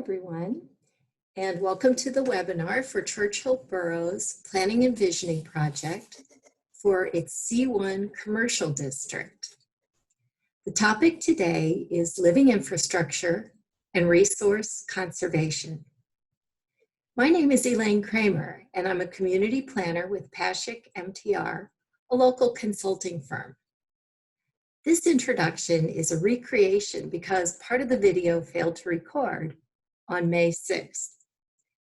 everyone, and welcome to the webinar for Churchill Borough's Planning and Visioning Project for its C1 Commercial District. The topic today is living infrastructure and resource conservation. My name is Elaine Kramer, and I'm a community planner with Paschik MTR, a local consulting firm. This introduction is a recreation because part of the video failed to record on May 6th.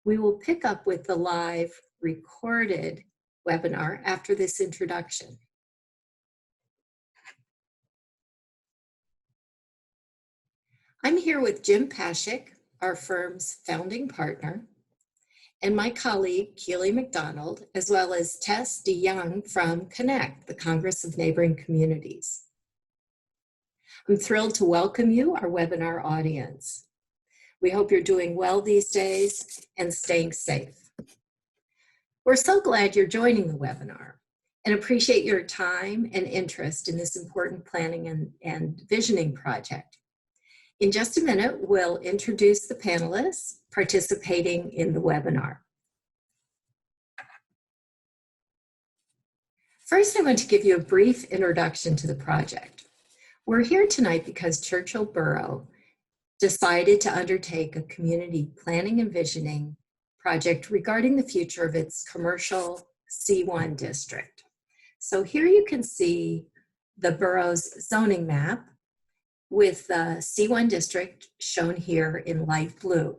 We will pick up with the live recorded webinar after this introduction. I'm here with Jim Paschik, our firm's founding partner, and my colleague, Keely McDonald, as well as Tess DeYoung from Connect, the Congress of Neighboring Communities. I'm thrilled to welcome you, our webinar audience. We hope you're doing well these days and staying safe. We're so glad you're joining the webinar and appreciate your time and interest in this important planning and visioning project. In just a minute, we'll introduce the panelists participating in the webinar. First, I want to give you a brief introduction to the project. We're here tonight because Churchill Borough decided to undertake a community planning and visioning project regarding the future of its commercial C1 district. So here you can see the borough's zoning map with the C1 district shown here in light blue.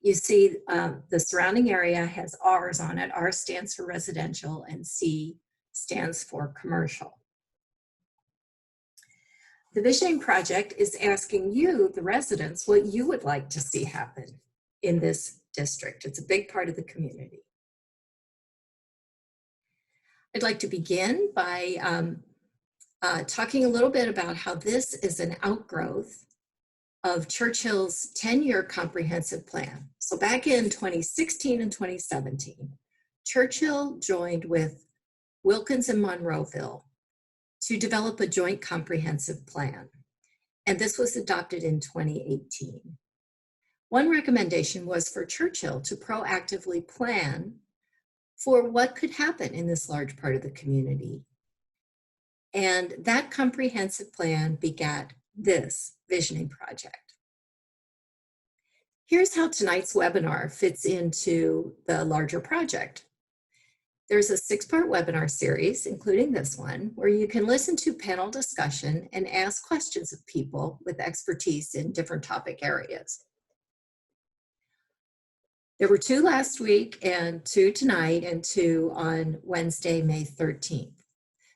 You see the surrounding area has R's on it. R stands for residential and C stands for commercial. The visioning project is asking you, the residents, what you would like to see happen in this district. It's a big part of the community. I'd like to begin by talking a little bit about how this is an outgrowth of Churchill's 10-year comprehensive plan. So back in 2016 and 2017, Churchill joined with Wilkins and Monroeville to develop a joint comprehensive plan. And this was adopted in 2018. One recommendation was for Churchill to proactively plan for what could happen in this large part of the community. And that comprehensive plan begat this visioning project. Here's how tonight's webinar fits into the larger project. There's a 6-part webinar series, including this one, where you can listen to panel discussion and ask questions of people with expertise in different topic areas. There were 2 last week and 2 tonight and 2 on Wednesday, May 13th.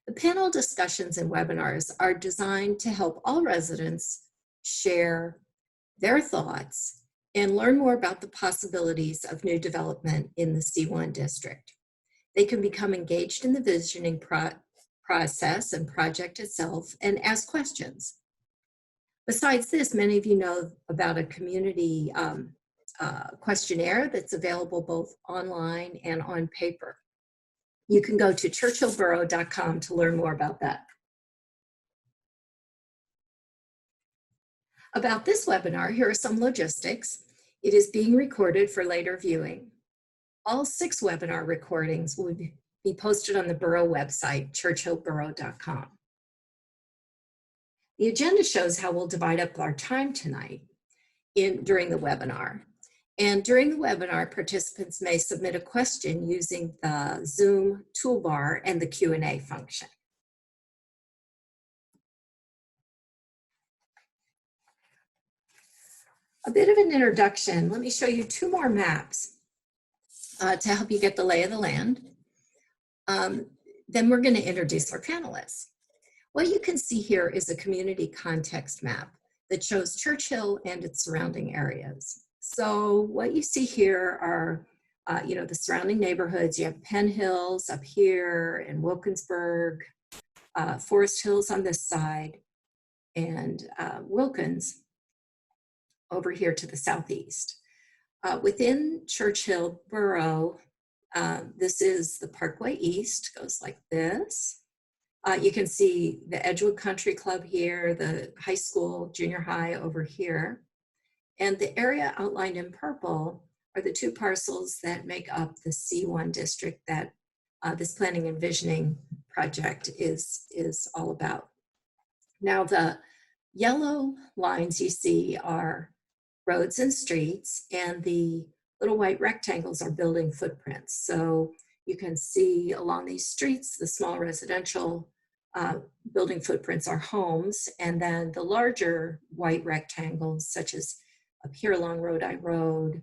The panel discussions and webinars are designed to help all residents share their thoughts and learn more about the possibilities of new development in the C1 district. They can become engaged in the visioning process and project itself and ask questions. Besides this, many of you know about a community questionnaire that's available both online and on paper. You can go to churchillborough.com to learn more about that. About this webinar, here are some logistics. It is being recorded for later viewing. All 6 webinar recordings will be posted on the Borough website, churchillborough.com. The agenda shows how we'll divide up our time tonight during the webinar. And during the webinar, participants may submit a question using the Zoom toolbar and the Q&A function. A bit of an introduction. Let me show you 2 more maps to help you get the lay of the land. Then we're going to introduce our panelists. What you can see here is a community context map that shows Churchill and its surrounding areas. So what you see here are, the surrounding neighborhoods. You have Penn Hills up here and Wilkinsburg, Forest Hills on this side, and Wilkins over here to the southeast. Within Churchill Borough, this is the Parkway East, goes like this. You can see the Edgewood Country Club here, the high school, junior high over here. And the area outlined in purple are the 2 parcels that make up the C1 district that this planning and visioning project is all about. Now, the yellow lines you see are roads and streets, and the little white rectangles are building footprints. So you can see along these streets, the small residential building footprints are homes, and then the larger white rectangles, such as up here along Rodi Road,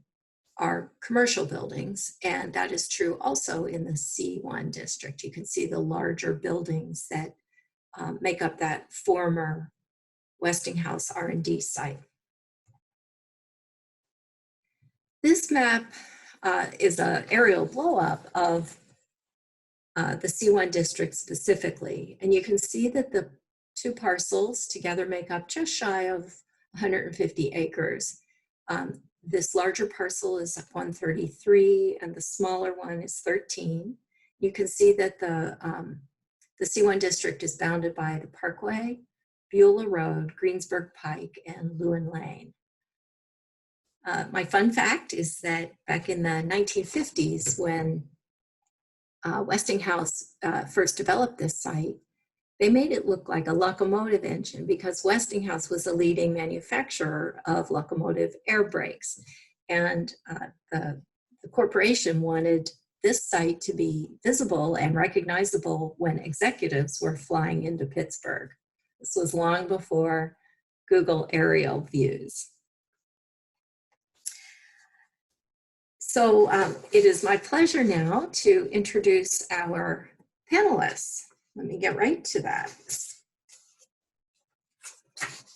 are commercial buildings, and that is true also in the C1 district. You can see the larger buildings that make up that former Westinghouse R&D site. This map is an aerial blow-up of the C1 district specifically, and you can see that the 2 parcels together make up just shy of 150 acres. This larger parcel is 133 and the smaller one is 13. You can see that the C1 district is bounded by the Parkway, Beulah Road, Greensburg Pike, and Lewin Lane. My fun fact is that back in the 1950s, when Westinghouse first developed this site, they made it look like a locomotive engine because Westinghouse was a leading manufacturer of locomotive air brakes. And the corporation wanted this site to be visible and recognizable when executives were flying into Pittsburgh. This was long before Google aerial views. So it is my pleasure now to introduce our panelists. Let me get right to that.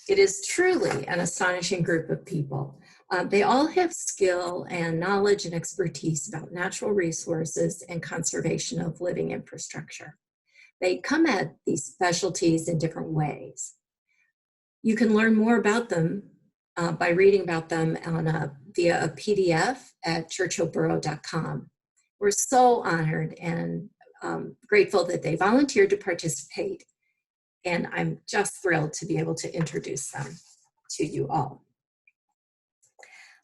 It is truly an astonishing group of people. They all have skill and knowledge and expertise about natural resources and conservation of living infrastructure. They come at these specialties in different ways. You can learn more about them by reading about them via a PDF at churchillborough.com. We're so honored and grateful that they volunteered to participate, and I'm just thrilled to be able to introduce them to you all.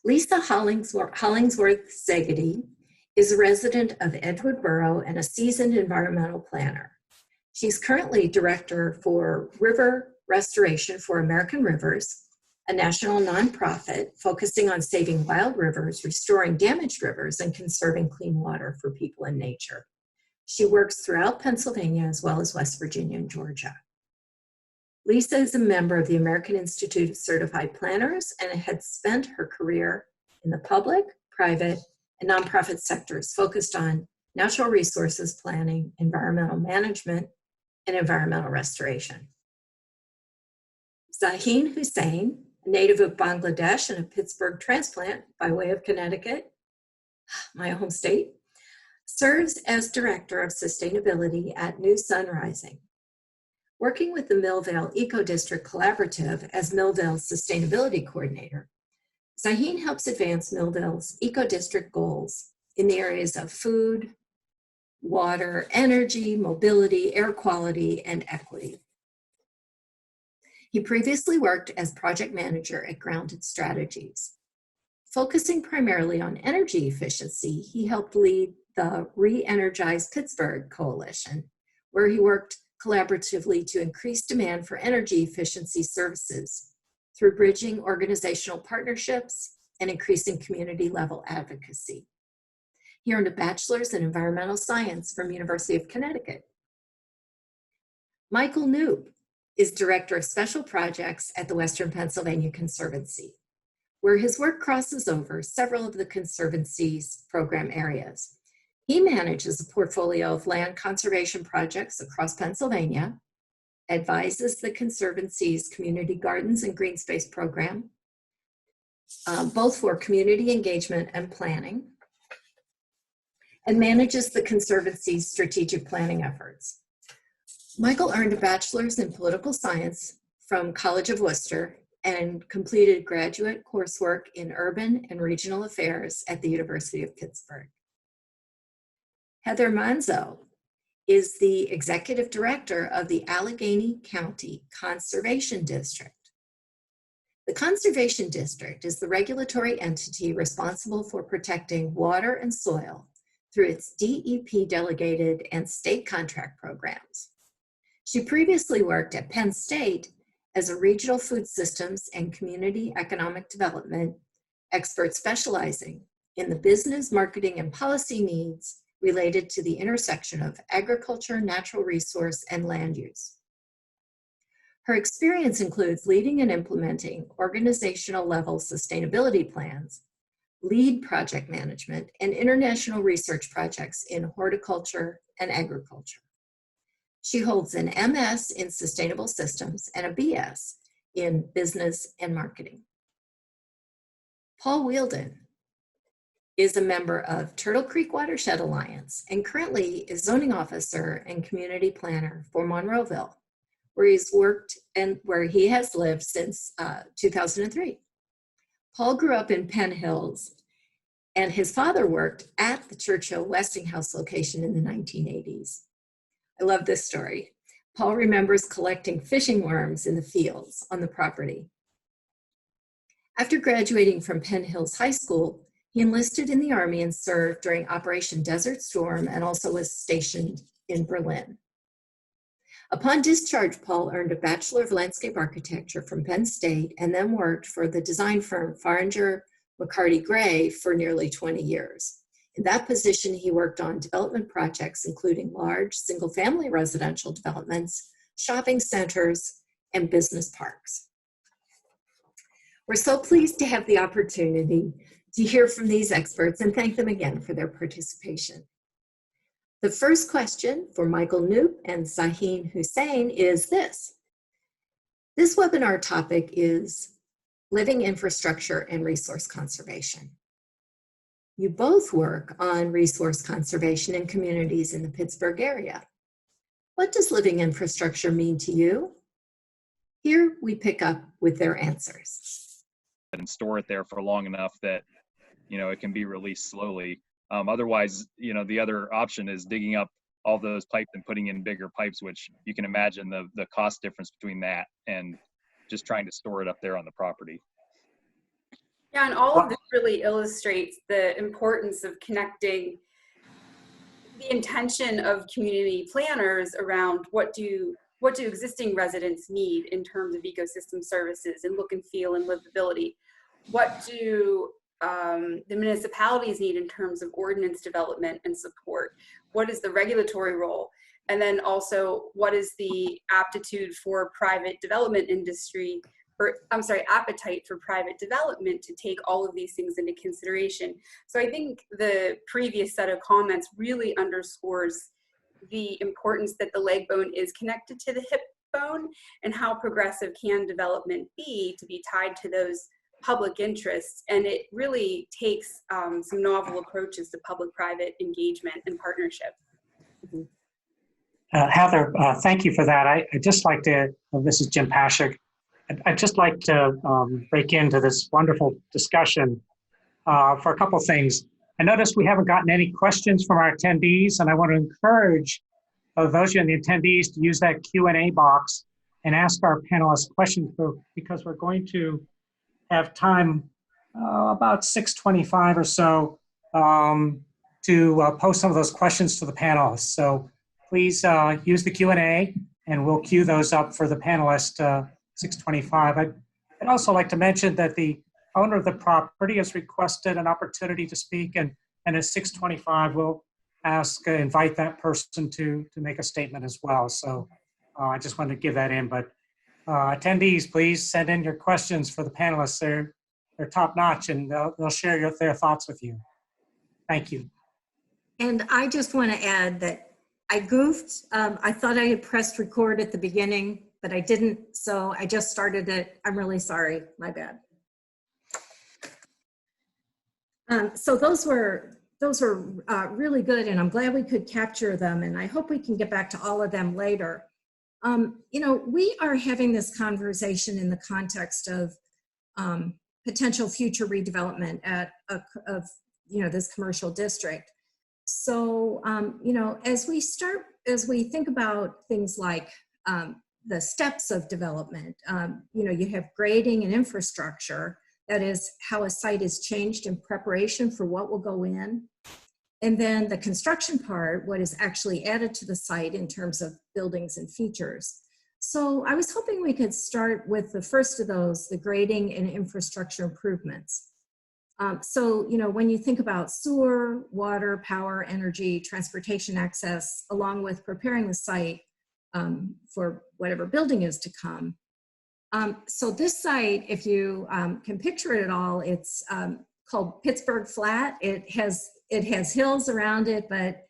Lisa Hollingsworth Zegedy is a resident of Edgewood Borough and a seasoned environmental planner. She's currently director for River Restoration for American Rivers, a national nonprofit focusing on saving wild rivers, restoring damaged rivers, and conserving clean water for people and nature. She works throughout Pennsylvania as well as West Virginia and Georgia. Lisa is a member of the American Institute of Certified Planners and had spent her career in the public, private, and nonprofit sectors focused on natural resources planning, environmental management, and environmental restoration. Zaheen Hussain, a native of Bangladesh and a Pittsburgh transplant by way of Connecticut, my home state, serves as Director of Sustainability at New Sun Rising. Working with the Millvale Eco District Collaborative as Millvale's Sustainability Coordinator, Zaheen helps advance Millvale's Eco District goals in the areas of food, water, energy, mobility, air quality, and equity. He previously worked as project manager at Grounded Strategies. Focusing primarily on energy efficiency, he helped lead the Re-Energize Pittsburgh Coalition, where he worked collaboratively to increase demand for energy efficiency services through bridging organizational partnerships and increasing community-level advocacy. He earned a bachelor's in environmental science from University of Connecticut. Michael Noob is Director of Special Projects at the Western Pennsylvania Conservancy, where his work crosses over several of the Conservancy's program areas. He manages a portfolio of land conservation projects across Pennsylvania, advises the Conservancy's Community Gardens and Green Space program, both for community engagement and planning, and manages the Conservancy's strategic planning efforts. Michael earned a bachelor's in political science from College of Worcester and completed graduate coursework in urban and regional affairs at the University of Pittsburgh. Heather Manzo is the executive director of the Allegheny County Conservation District. The Conservation District is the regulatory entity responsible for protecting water and soil through its DEP delegated and state contract programs. She previously worked at Penn State as a regional food systems and community economic development expert specializing in the business, marketing, and policy needs related to the intersection of agriculture, natural resource, and land use. Her experience includes leading and implementing organizational level sustainability plans, lead project management, and international research projects in horticulture and agriculture. She holds an MS in sustainable systems and a BS in business and marketing. Paul Wielden is a member of Turtle Creek Watershed Alliance and currently is zoning officer and community planner for Monroeville, where he's worked and where he has lived since 2003. Paul grew up in Penn Hills, and his father worked at the Churchill Westinghouse location in the 1980s. I love this story. Paul remembers collecting fishing worms in the fields on the property. After graduating from Penn Hills High School, he enlisted in the Army and served during Operation Desert Storm and also was stationed in Berlin. Upon discharge, Paul earned a Bachelor of Landscape Architecture from Penn State and then worked for the design firm Farringer McCarty Gray for nearly 20 years. In that position, he worked on development projects, including large single-family residential developments, shopping centers, and business parks. We're so pleased to have the opportunity to hear from these experts and thank them again for their participation. The first question for Michael Knoop and Zaheen Hussain is this. This webinar topic is living infrastructure and resource conservation. You both work on resource conservation in communities in the Pittsburgh area. What does living infrastructure mean to you? Here we pick up with their answers. And store it there for long enough that, it can be released slowly. Otherwise, the other option is digging up all those pipes and putting in bigger pipes, which you can imagine the cost difference between that and just trying to store it up there on the property. Yeah, and all of this really illustrates the importance of connecting the intention of community planners around what do existing residents need in terms of ecosystem services and look and feel and livability. What do the municipalities need in terms of ordinance development and support? What is the regulatory role? And then also, what is the aptitude for private development industry, appetite for private development to take all of these things into consideration? So I think the previous set of comments really underscores the importance that the leg bone is connected to the hip bone and how progressive can development be to be tied to those public interests. And it really takes some novel approaches to public-private engagement and partnership. Heather, thank you for that. I'd just like to, this is Jim Pashik, I'd just like to break into this wonderful discussion for a couple things. I noticed we haven't gotten any questions from our attendees, and I want to encourage those of you in the attendees to use that Q&A box and ask our panelists questions because we're going to have time about 6:25 or so to post some of those questions to the panelists. So please use the Q&A and we'll queue those up for the panelists 6:25. I'd also like to mention that the owner of the property has requested an opportunity to speak, and at 6:25 we'll invite that person to make a statement as well. So I just wanted to give that in, but attendees, please send in your questions for the panelists. They're top notch and they'll share their thoughts with you. Thank you. And I just want to add that I goofed. I thought I had pressed record at the beginning, but I didn't. So I just started it. I'm really sorry. My bad. So those were really good, and I'm glad we could capture them, and I hope we can get back to all of them later. We are having this conversation in the context of potential future redevelopment of this commercial district. So, as we think about things like the steps of development. You know, you have grading and infrastructure. That is how a site is changed in preparation for what will go in. And then the construction part, what is actually added to the site in terms of buildings and features. So I was hoping we could start with the first of those, the grading and infrastructure improvements. So, you know, when you think about sewer, water, power, energy, transportation access, along with preparing the site for whatever building is to come. So this site, if you can picture it at all, it's called Pittsburgh Flat. It has hills around it, but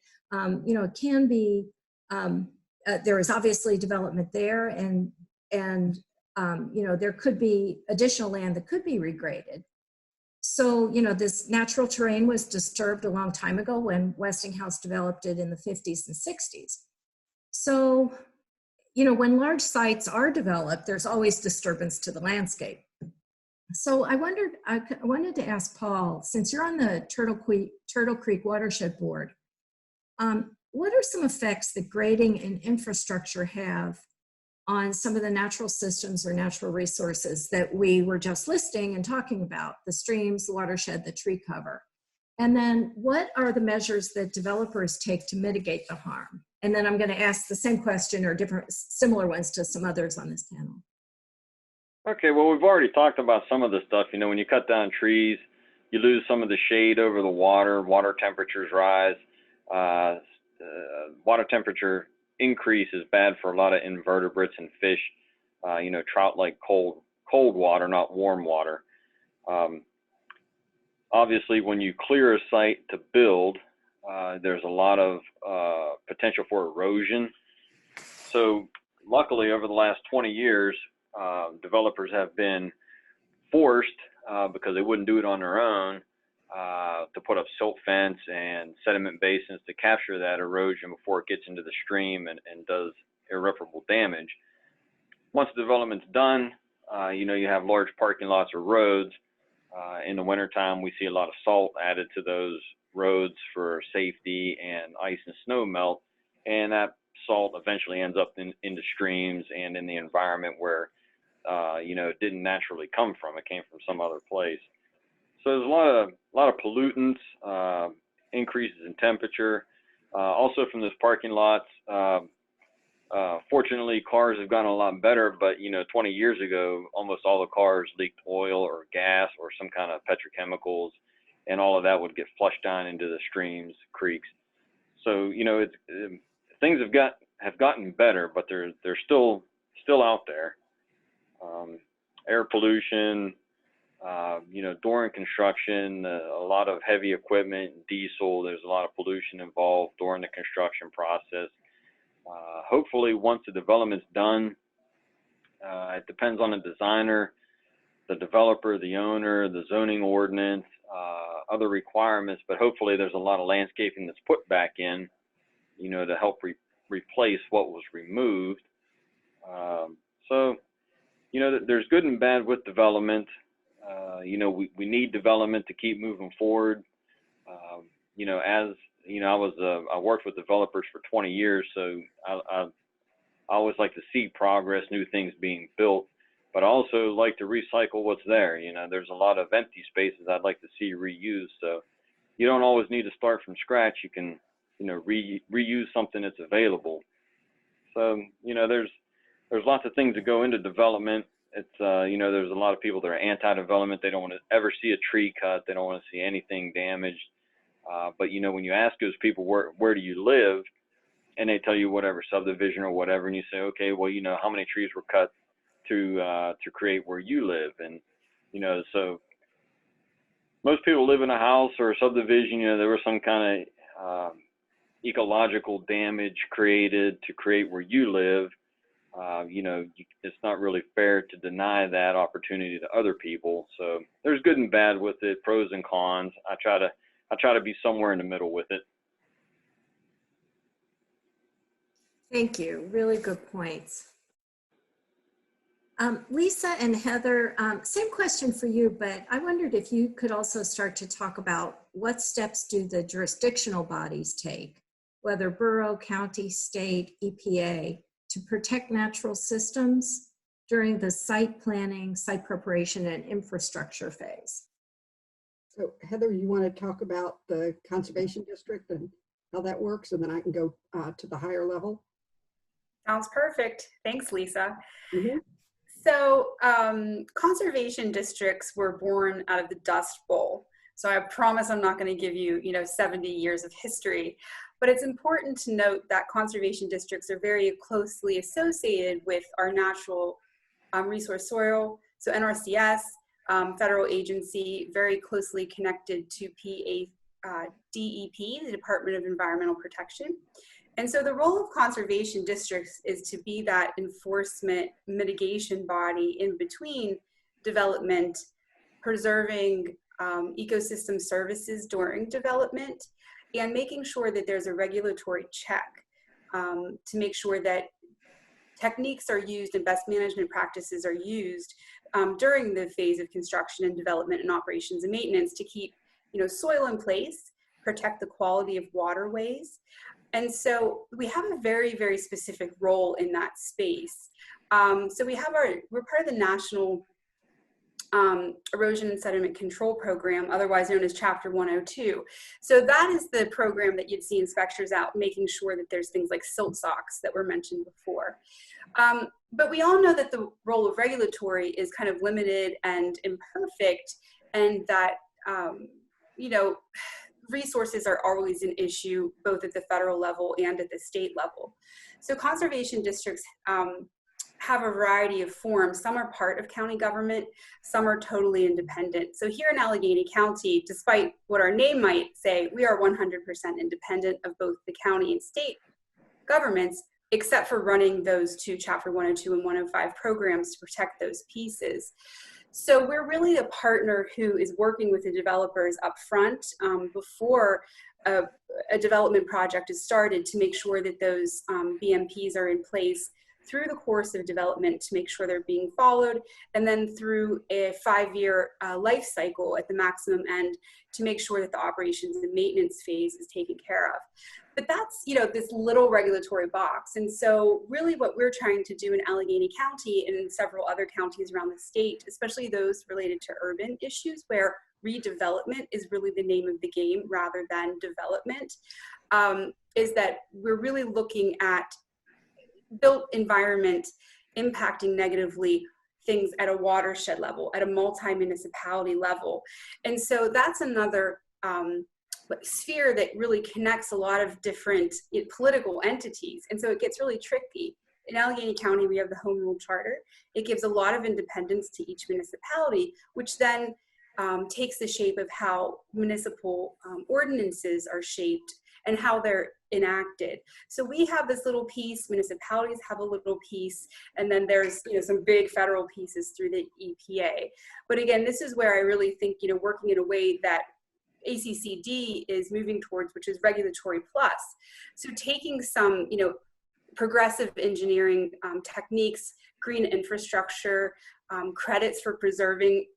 you know, it can be, there is obviously development there, and you know, there could be additional land that could be regraded. So, you know, this natural terrain was disturbed a long time ago when Westinghouse developed it in the 50s and 60s. So, you know, when large sites are developed, there's always disturbance to the landscape. So I wanted to ask Paul, since you're on the Turtle Creek Watershed Board, what are some effects that grading and infrastructure have on some of the natural systems or natural resources that we were just listing and talking about, the streams, the watershed, the tree cover? And then what are the measures that developers take to mitigate the harm? And then I'm going to ask the same question or similar ones to some others on this panel. Okay, well, we've already talked about some of the stuff. You know, when you cut down trees, you lose some of the shade over the water temperatures rise. Water temperature increase is bad for a lot of invertebrates and fish. You know, trout like cold water, not warm water. Obviously, when you clear a site to build, there's a lot of potential for erosion. So luckily, over the last 20 years, developers have been forced, because they wouldn't do it on their own, to put up silt fence and sediment basins to capture that erosion before it gets into the stream and does irreparable damage. Once the development's done, you know, you have large parking lots or roads. In the wintertime, we see a lot of salt added to those roads for safety and ice and snow melt, and that salt eventually ends up in the streams and in the environment where you know, it didn't naturally come from. It came from some other place. So there's a lot of pollutants, increases in temperature, also from those parking lots. Fortunately, cars have gotten a lot better, but you know, 20 years ago, almost all the cars leaked oil or gas or some kind of petrochemicals, and all of that would get flushed down into the streams, creeks. So you know, things have gotten better, but they're still out there. Air pollution, you know, during construction, a lot of heavy equipment, diesel, there's a lot of pollution involved during the construction process. Hopefully, once the development's done, it depends on the designer, the developer, the owner, the zoning ordinance, other requirements, but hopefully there's a lot of landscaping that's put back in, you know, to help replace what was removed. So, you know, there's good and bad with development. You know, we need development to keep moving forward. You know, as you know, I worked with developers for 20 years, so I always like to see progress, new things being built, but I also like to recycle what's there. You know, there's a lot of empty spaces I'd like to see reused. So you don't always need to start from scratch. You can, you know, reuse something that's available. So, you know, there's lots of things that go into development. It's, you know, there's a lot of people that are anti-development. They don't want to ever see a tree cut. They don't want to see anything damaged. But, you know, when you ask those people, where do you live? And they tell you whatever subdivision or whatever, and you say, okay, well, you know, how many trees were cut to create where you live? And, you know, so most people live in a house or a subdivision, you know, there was some kind of ecological damage created to create where you live. You know, it's not really fair to deny that opportunity to other people. So there's good and bad with it, pros and cons. I try to be somewhere in the middle with it. Thank you. Really good points. Lisa and Heather, same question for you, but I wondered if you could also start to talk about what steps do the jurisdictional bodies take, whether borough, county, state, EPA, to protect natural systems during the site planning, site preparation, and infrastructure phase. So Heather, you want to talk about the conservation district and how that works, and then I can go to the higher level? Sounds perfect. Thanks, Lisa. Mm-hmm. So conservation districts were born out of the Dust Bowl. So I promise I'm not going to give you, 70 years of history, but it's important to note that conservation districts are very closely associated with our natural resource soil. So NRCS, federal agency, very closely connected to DEP, the Department of Environmental Protection. And so the role of conservation districts is to be that enforcement mitigation body in between development, preserving ecosystem services during development, and making sure that there's a regulatory check to make sure that techniques are used and best management practices are used during the phase of construction and development and operations and maintenance to keep soil in place, protect the quality of waterways. And so we have a very, very specific role in that space. So we're part of the National Erosion and Sediment Control Program, otherwise known as Chapter 102. So that is the program that you'd see inspectors out making sure that there's things like silt socks that were mentioned before. But we all know that the role of regulatory is kind of limited and imperfect, and that, resources are always an issue, both at the federal level and at the state level. So conservation districts have a variety of forms. Some are part of county government, some are totally independent. So here in Allegheny County, despite what our name might say, we are 100% independent of both the county and state governments, except for running those two Chapter 102 and 105 programs to protect those pieces. So we're really a partner who is working with the developers up front before a development project is started to make sure that those BMPs are in place through the course of development to make sure they're being followed, and then through a 5-year life cycle at the maximum end to make sure that the operations and maintenance phase is taken care of. But that's, this little regulatory box. And so really what we're trying to do in Allegheny County and in several other counties around the state, especially those related to urban issues where redevelopment is really the name of the game rather than development, is that we're really looking at built environment impacting negatively things at a watershed level, at a multi-municipality level. And so that's another sphere that really connects a lot of different political entities. And so it gets really tricky. In Allegheny County, we have the Home Rule Charter. It gives a lot of independence to each municipality, which then takes the shape of how municipal ordinances are shaped and how they're enacted. So we have this little piece, municipalities have a little piece, and then there's some big federal pieces through the EPA. But again, this is where I really think working in a way that ACCD is moving towards, which is regulatory plus. So taking some progressive engineering techniques, green infrastructure, credits for preserving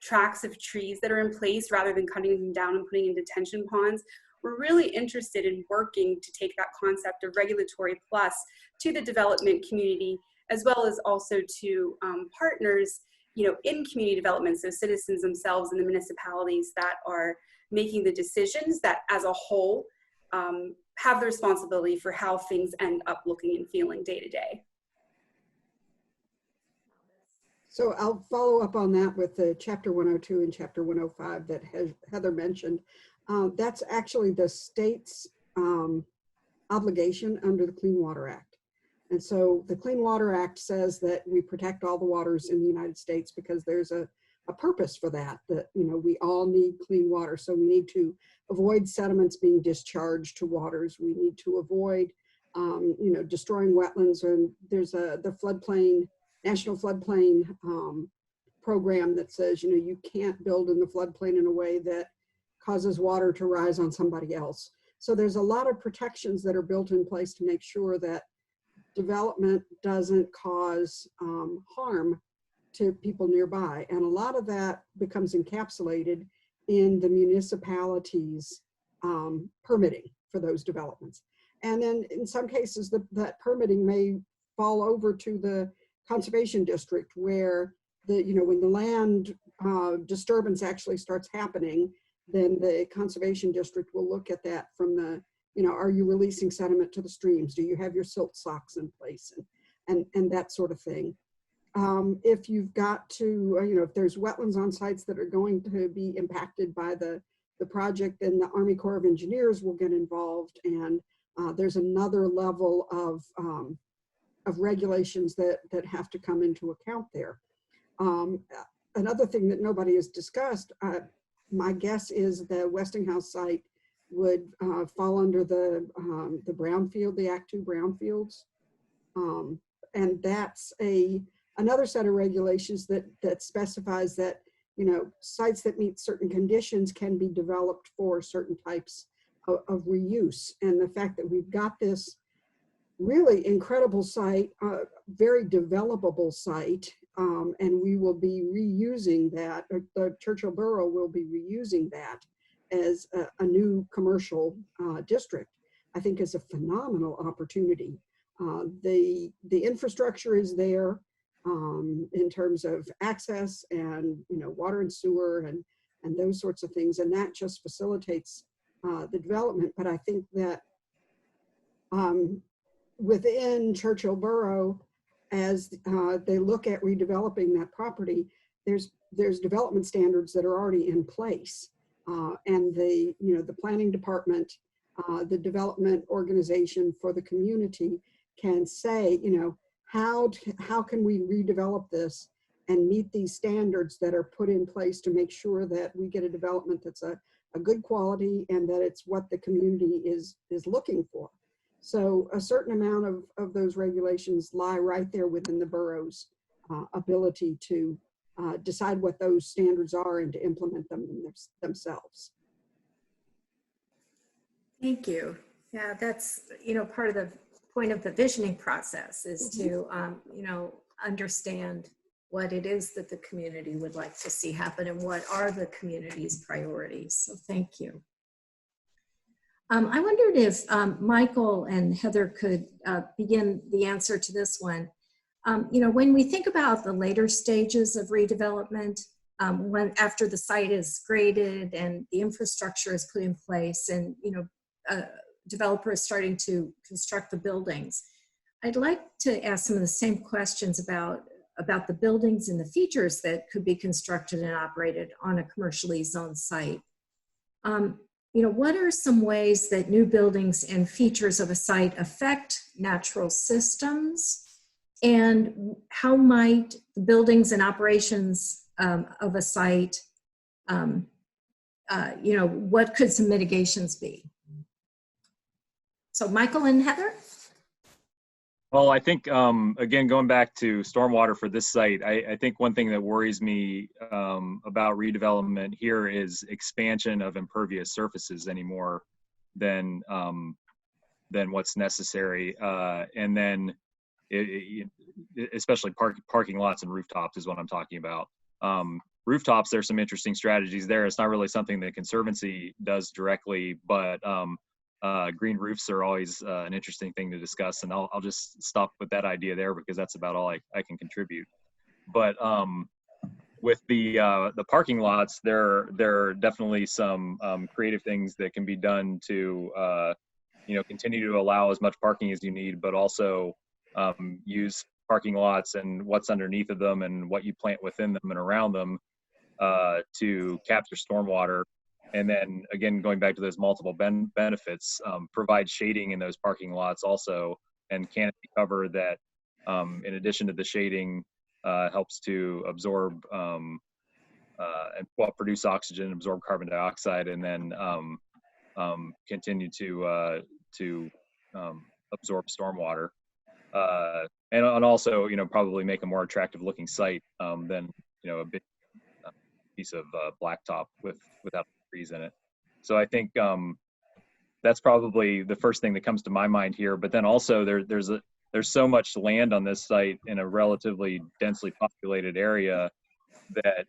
tracts of trees that are in place rather than cutting them down and putting in detention ponds. We're really interested in working to take that concept of regulatory plus to the development community, as well as also to partners, in community development, so citizens themselves and the municipalities that are making the decisions that as a whole have the responsibility for how things end up looking and feeling day to day. So I'll follow up on that with the Chapter 102 and Chapter 105 that Heather mentioned. That's actually the state's obligation under the Clean Water Act. And so the Clean Water Act says that we protect all the waters in the United States because there's a purpose for that, we all need clean water. So we need to avoid sediments being discharged to waters. We need to avoid, destroying wetlands. And there's the floodplain, National Floodplain program that says, you can't build in the floodplain in a way that causes water to rise on somebody else. So there's a lot of protections that are built in place to make sure that development doesn't cause harm to people nearby. And a lot of that becomes encapsulated in the municipalities' permitting for those developments. And then in some cases, that permitting may fall over to the conservation district where when the land disturbance actually starts happening, then the conservation district will look at that from the, are you releasing sediment to the streams? Do you have your silt socks in place? And that sort of thing. If you've got to, if there's wetlands on sites that are going to be impacted by the project, then the Army Corps of Engineers will get involved, and there's another level of regulations that have to come into account there. Another thing that nobody has discussed, my guess is the Westinghouse site would fall under the brownfield, the Act 2 brownfields. And that's another set of regulations that specifies that, sites that meet certain conditions can be developed for certain types of reuse. And the fact that we've got this really incredible site, very developable site, and we will be reusing that, the Churchill Borough will be reusing that as a new commercial district, I think is a phenomenal opportunity. The infrastructure is there in terms of access and water and sewer and those sorts of things, and that just facilitates the development. But I think that within Churchill Borough, as they look at redeveloping that property, there's development standards that are already in place, and the planning department, the development organization for the community can say, how can we redevelop this and meet these standards that are put in place to make sure that we get a development that's a good quality and that it's what the community is looking for. So a certain amount of those regulations lie right there within the borough's ability to decide what those standards are and to implement them themselves. Thank you. Yeah, that's, part of the point of the visioning process is to, understand what it is that the community would like to see happen and what are the community's priorities. So thank you. I wondered if Michael and Heather could begin the answer to this one. When we think about the later stages of redevelopment, after the site is graded and the infrastructure is put in place and, developer is starting to construct the buildings, I'd like to ask some of the same questions about the buildings and the features that could be constructed and operated on a commercially zoned site. What are some ways that new buildings and features of a site affect natural systems? And how might the buildings and operations of a site, what could some mitigations be? So Michael and Heather? Well, I think, again, going back to stormwater for this site, I think one thing that worries me about redevelopment here is expansion of impervious surfaces anymore than what's necessary. And then especially parking lots and rooftops is what I'm talking about. Rooftops, there's some interesting strategies there. It's not really something that Conservancy does directly, but green roofs are always an interesting thing to discuss, and I'll just stop with that idea there because that's about all I can contribute. But with the parking lots, there are definitely some creative things that can be done to continue to allow as much parking as you need, but also use parking lots and what's underneath of them and what you plant within them and around them to capture stormwater. And then again, going back to those multiple benefits, provide shading in those parking lots also, and canopy cover that, in addition to the shading, helps to absorb and produce oxygen, absorb carbon dioxide, and then continue to absorb stormwater, and also probably make a more attractive looking site than a big piece of blacktop without trees in it. So I think that's probably the first thing that comes to my mind here. But then also there's so much land on this site in a relatively densely populated area that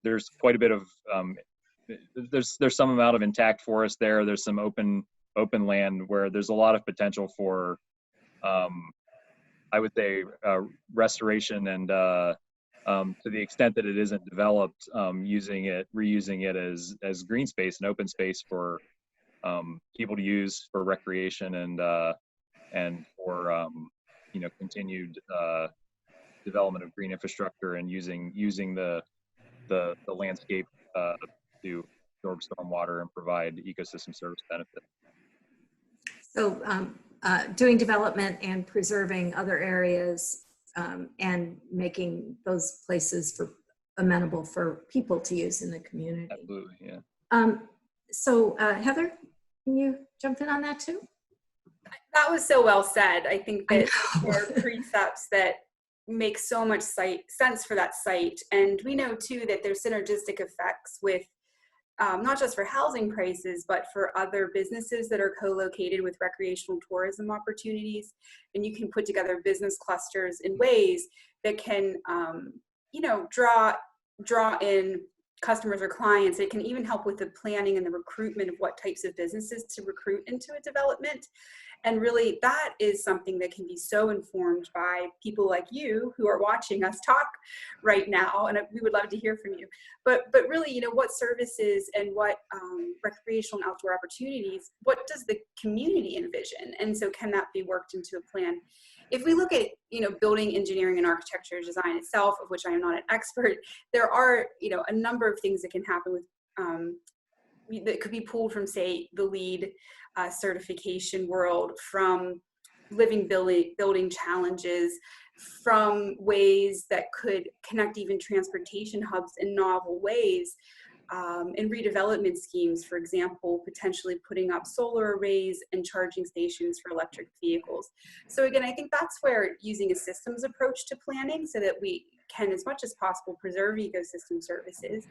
there's quite a bit of there's some amount of intact forest there. There's some open land where there's a lot of potential for I would say restoration and to the extent that it isn't developed, reusing it as green space and open space for people to use for recreation and for continued development of green infrastructure and using the landscape to absorb stormwater and provide ecosystem service benefit. So doing development and preserving other areas and making those places amenable for people to use in the community. Absolutely, yeah. So Heather, can you jump in on that too? That was so well said. I think that there are precepts that make so much sense for that site. And we know too that there's synergistic effects with not just for housing prices, but for other businesses that are co-located with recreational tourism opportunities. And you can put together business clusters in ways that can, draw in customers or clients. It can even help with the planning and the recruitment of what types of businesses to recruit into a development. And really, that is something that can be so informed by people like you who are watching us talk right now. And we would love to hear from you. But really, what services and what recreational and outdoor opportunities, what does the community envision? And so can that be worked into a plan? If we look at, building engineering and architecture design itself, of which I am not an expert, there are, a number of things that can happen with that could be pulled from, say, the LEED certification world, from living building challenges, from ways that could connect even transportation hubs in novel ways, in redevelopment schemes, for example, potentially putting up solar arrays and charging stations for electric vehicles. So again, I think that's where using a systems approach to planning so that we can, as much as possible, preserve ecosystem services,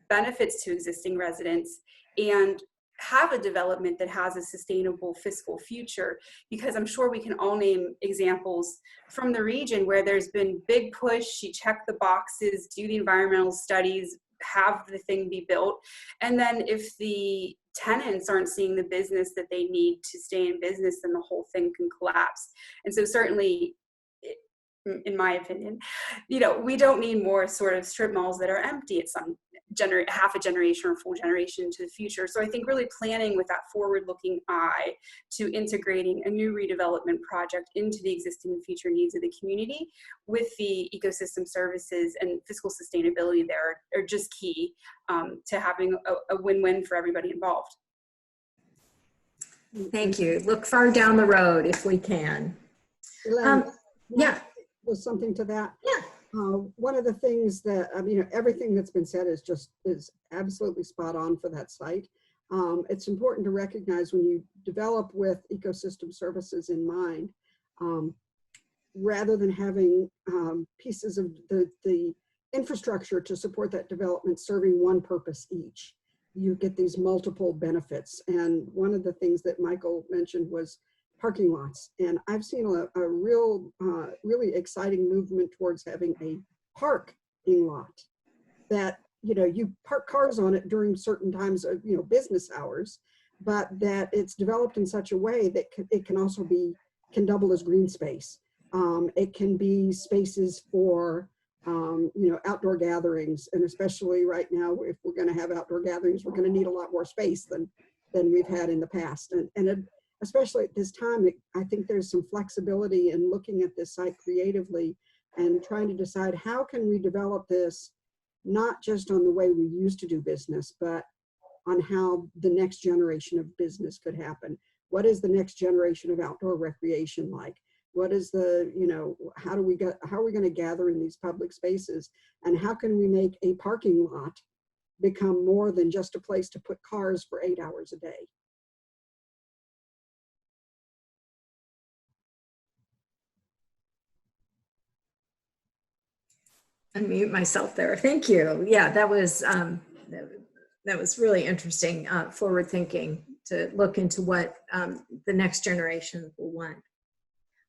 benefits to existing residents, and have a development that has a sustainable fiscal future. Because I'm sure we can all name examples from the region where there's been big push, you check the boxes, do the environmental studies, have the thing be built. And then if the tenants aren't seeing the business that they need to stay in business, then the whole thing can collapse. And so certainly, in my opinion, we don't need more sort of strip malls that are empty at some half a generation or full generation into the future. So I think really planning with that forward-looking eye to integrating a new redevelopment project into the existing and future needs of the community with the ecosystem services and fiscal sustainability there are just key to having a win-win for everybody involved. Thank you. Look far down the road if we can. Elaine, Yeah. was something to that. Yeah. One of the things that, everything that's been said is absolutely spot on for that site. It's important to recognize when you develop with ecosystem services in mind, rather than having pieces of the infrastructure to support that development serving one purpose each, you get these multiple benefits. And one of the things that Michael mentioned was parking lots. And I've seen a really exciting movement towards having a parking lot that, you park cars on it during certain times of, business hours, but that it's developed in such a way that it can also can double as green space. It can be spaces for, outdoor gatherings. And especially right now, if we're going to have outdoor gatherings, we're going to need a lot more space than we've had in the past. And especially at this time, I think there's some flexibility in looking at this site creatively and trying to decide how can we develop this, not just on the way we used to do business, but on how the next generation of business could happen. What is the next generation of outdoor recreation like? What is how are we going to gather in these public spaces? And how can we make a parking lot become more than just a place to put cars for 8 hours a day? Unmute myself there. Thank you. Yeah, that was really interesting, forward thinking to look into what the next generation will want.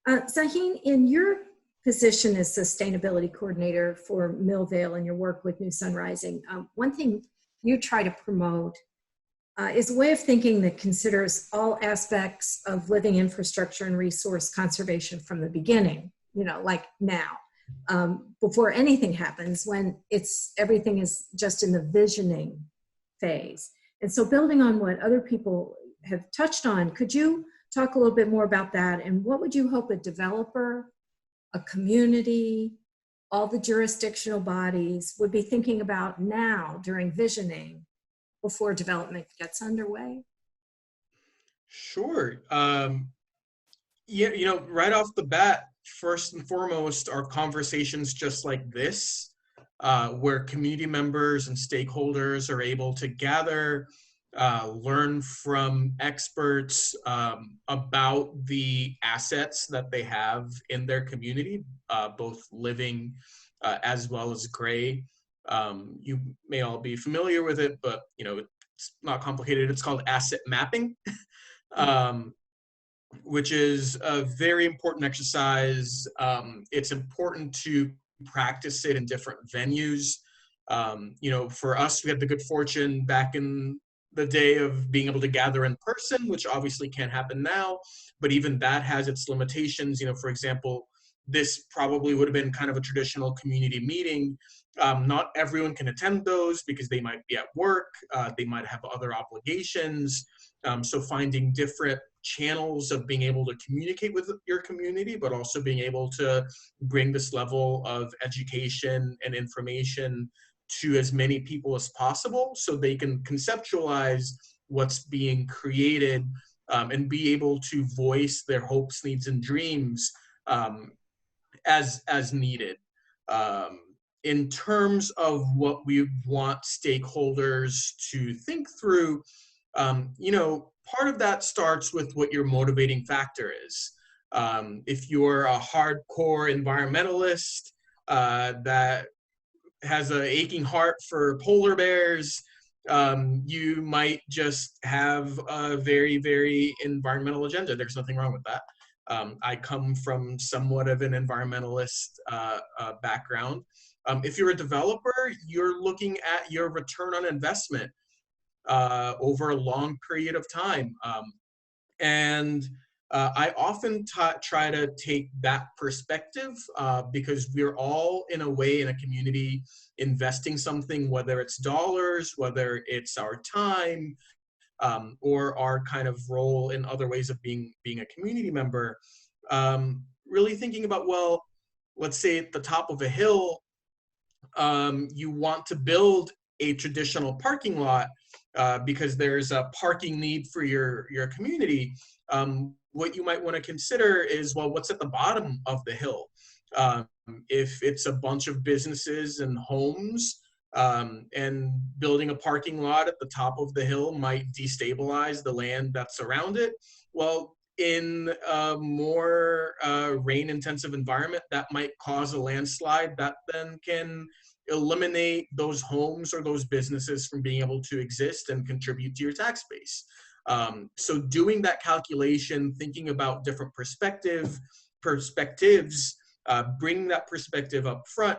Zaheen, in your position as sustainability coordinator for Millvale and your work with New Sun Rising, one thing you try to promote is a way of thinking that considers all aspects of living infrastructure and resource conservation from the beginning. you know, like now, before anything happens, when everything is just in the visioning phase. And so building on what other people have touched on, could you talk a little bit more about that? And what would you hope a developer, a community, all the jurisdictional bodies would be thinking about now during visioning before development gets underway? Sure. Yeah, you know, right off the bat, first and foremost, are conversations just like this, where community members and stakeholders are able to gather, learn from experts about the assets that they have in their community, both living as well as gray. You may all be familiar with it, but you know, it's not complicated. It's called asset mapping. Which is a very important exercise. It's important to practice it in different venues. You know, for us, we had the good fortune back in the day of being able to gather in person, which obviously can't happen now, but even that has its limitations. You know, for example, this probably would have been kind of a traditional community meeting. Not everyone can attend those because they might be at work, they might have other obligations. So finding different channels of being able to communicate with your community, but also being able to bring this level of education and information to as many people as possible so they can conceptualize what's being created, and be able to voice their hopes, needs, and dreams as needed. In terms of what we want stakeholders to think through, you know, part of that starts with what your motivating factor is. If you're a hardcore environmentalist that has an aching heart for polar bears, you might just have a very, very environmental agenda. There's nothing wrong with that. I come from somewhat of an environmentalist background. If you're a developer, you're looking at your return on investment over a long period of time. I often try to take that perspective because we're all, in a way, in a community investing something, whether it's dollars, whether it's our time, or our kind of role in other ways of being a community member. Really thinking about, well, let's say at the top of a hill, you want to build a traditional parking lot because there's a parking need for your community. What you might want to consider is, well, what's at the bottom of the hill? If it's a bunch of businesses and homes, and building a parking lot at the top of the hill might destabilize the land that's around it. Well, in a more rain-intensive environment, that might cause a landslide that then can eliminate those homes or those businesses from being able to exist and contribute to your tax base. So doing that calculation, thinking about different perspectives, bringing that perspective up front,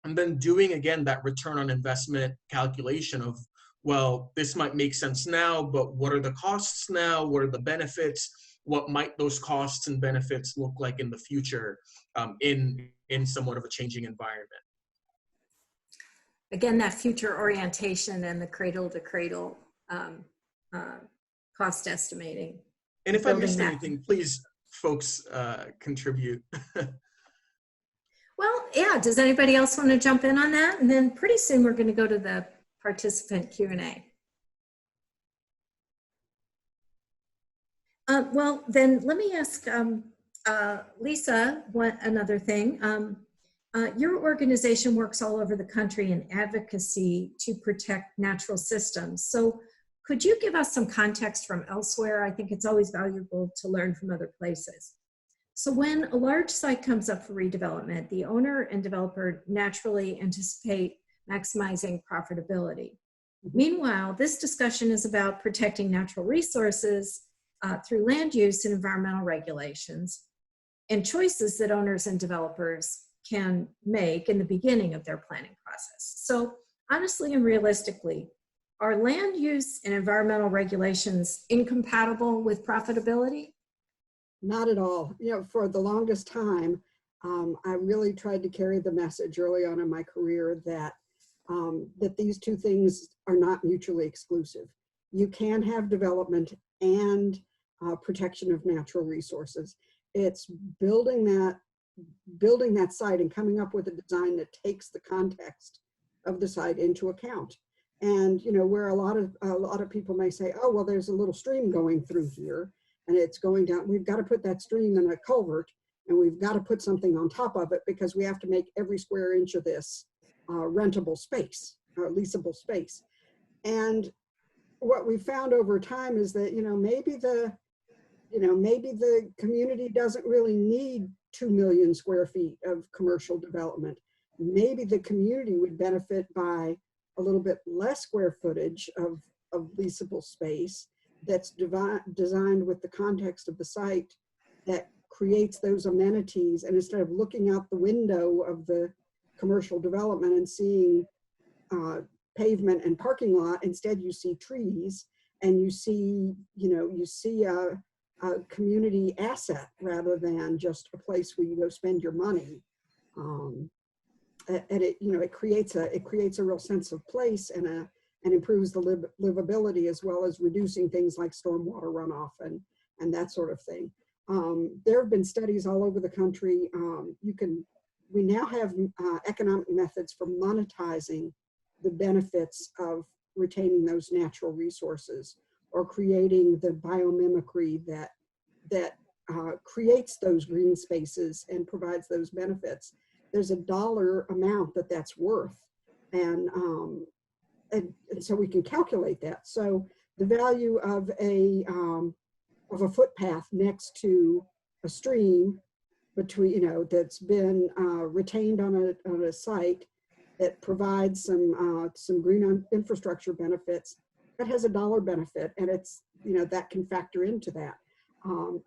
and then doing, again, that return on investment calculation of, well, this might make sense now, but what are the costs now? What are the benefits? What might those costs and benefits look like in the future, in somewhat of a changing environment? Again, that future orientation and the cradle to cradle cost estimating. And if I missed anything, please, folks, contribute. Well, yeah, does anybody else want to jump in on that? And then pretty soon we're going to go to the participant Q&A. Well, then let me ask Lisa another thing. Your organization works all over the country in advocacy to protect natural systems. So could you give us some context from elsewhere? I think it's always valuable to learn from other places. So when a large site comes up for redevelopment, the owner and developer naturally anticipate maximizing profitability. Meanwhile, this discussion is about protecting natural resources through land use and environmental regulations and choices that owners and developers can make in the beginning of their planning process. So honestly and realistically, are land use and environmental regulations incompatible with profitability? Not at all. You know, for the longest time, I really tried to carry the message early on in my career that that these two things are not mutually exclusive. You can have development and protection of natural resources. It's building that site and coming up with a design that takes the context of the site into account. And where a lot of people may say, oh well, there's a little stream going through here and it's going down, we've got to put that stream in a culvert and we've got to put something on top of it because we have to make every square inch of this rentable space or leasable space. And what we found over time is that maybe the community doesn't really need 2 million square feet of commercial development. Maybe the community would benefit by a little bit less square footage of leasable space that's designed with the context of the site that creates those amenities. And instead of looking out the window of the commercial development and seeing pavement and parking lot, instead you see trees and you see a community asset rather than just a place where you go spend your money. And it creates a real sense of place and improves the livability as well as reducing things like stormwater runoff and that sort of thing. There have been studies all over the country. We now have economic methods for monetizing the benefits of retaining those natural resources or creating the biomimicry that creates those green spaces and provides those benefits. There's a dollar amount that's worth, and so we can calculate that. So the value of a footpath next to a stream that's been retained on a site that provides some green infrastructure benefits, that has a dollar benefit, and it's that can factor into that.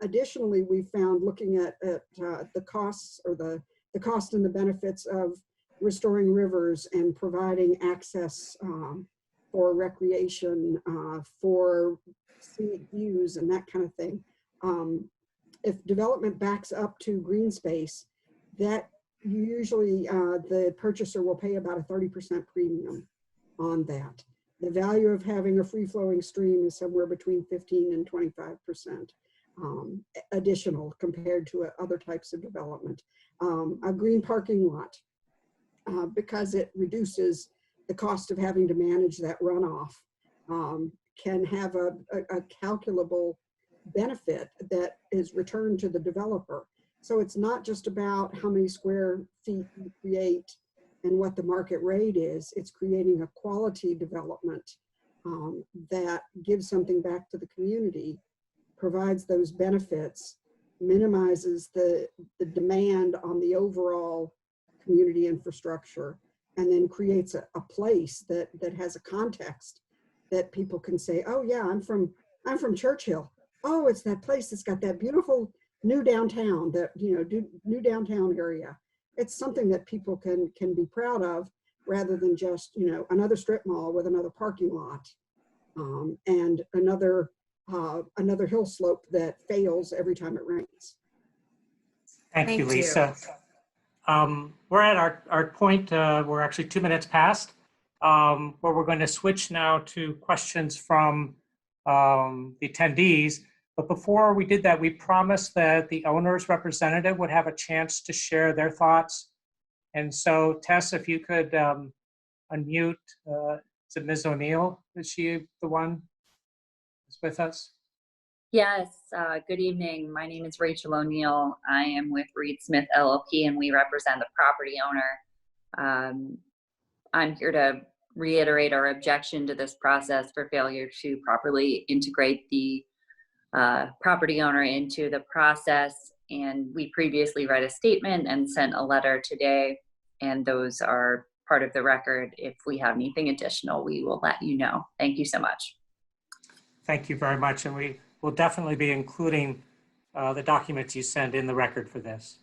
Additionally, we found looking at the costs or the cost and the benefits of restoring rivers and providing access for recreation, for scenic views and that kind of thing. If development backs up to green space, that usually the purchaser will pay about a 30% premium on that. The value of having a free-flowing stream is somewhere between 15 and 25% additional compared to other types of development. A green parking lot, because it reduces the cost of having to manage that runoff, can have a calculable benefit that is returned to the developer. So it's not just about how many square feet you create and what the market rate is. It's creating a quality development that gives something back to the community, provides those benefits, minimizes the demand on the overall community infrastructure, and then creates a place that has a context that people can say, oh yeah, I'm from Churchill. Oh, it's that place that's got that beautiful new downtown, new downtown area. It's something that people can be proud of rather than just, another strip mall with another parking lot and another hill slope that fails every time it rains. Thank you, Lisa. We're at our point, we're actually 2 minutes past, where we're going to switch now to questions from the attendees. But before we did that, we promised that the owner's representative would have a chance to share their thoughts. And so, Tess, if you could unmute, is it Ms. O'Neill? Is she the one who's with us? Yes, good evening. My name is Rachel O'Neill. I am with Reed Smith LLP and we represent the property owner. I'm here to reiterate our objection to this process for failure to properly integrate the property owner into the process. And we previously read a statement and sent a letter today, and those are part of the record. If we have anything additional, we will let you know. Thank you so much. Thank you very much. And we will definitely be including the documents you send in the record for this.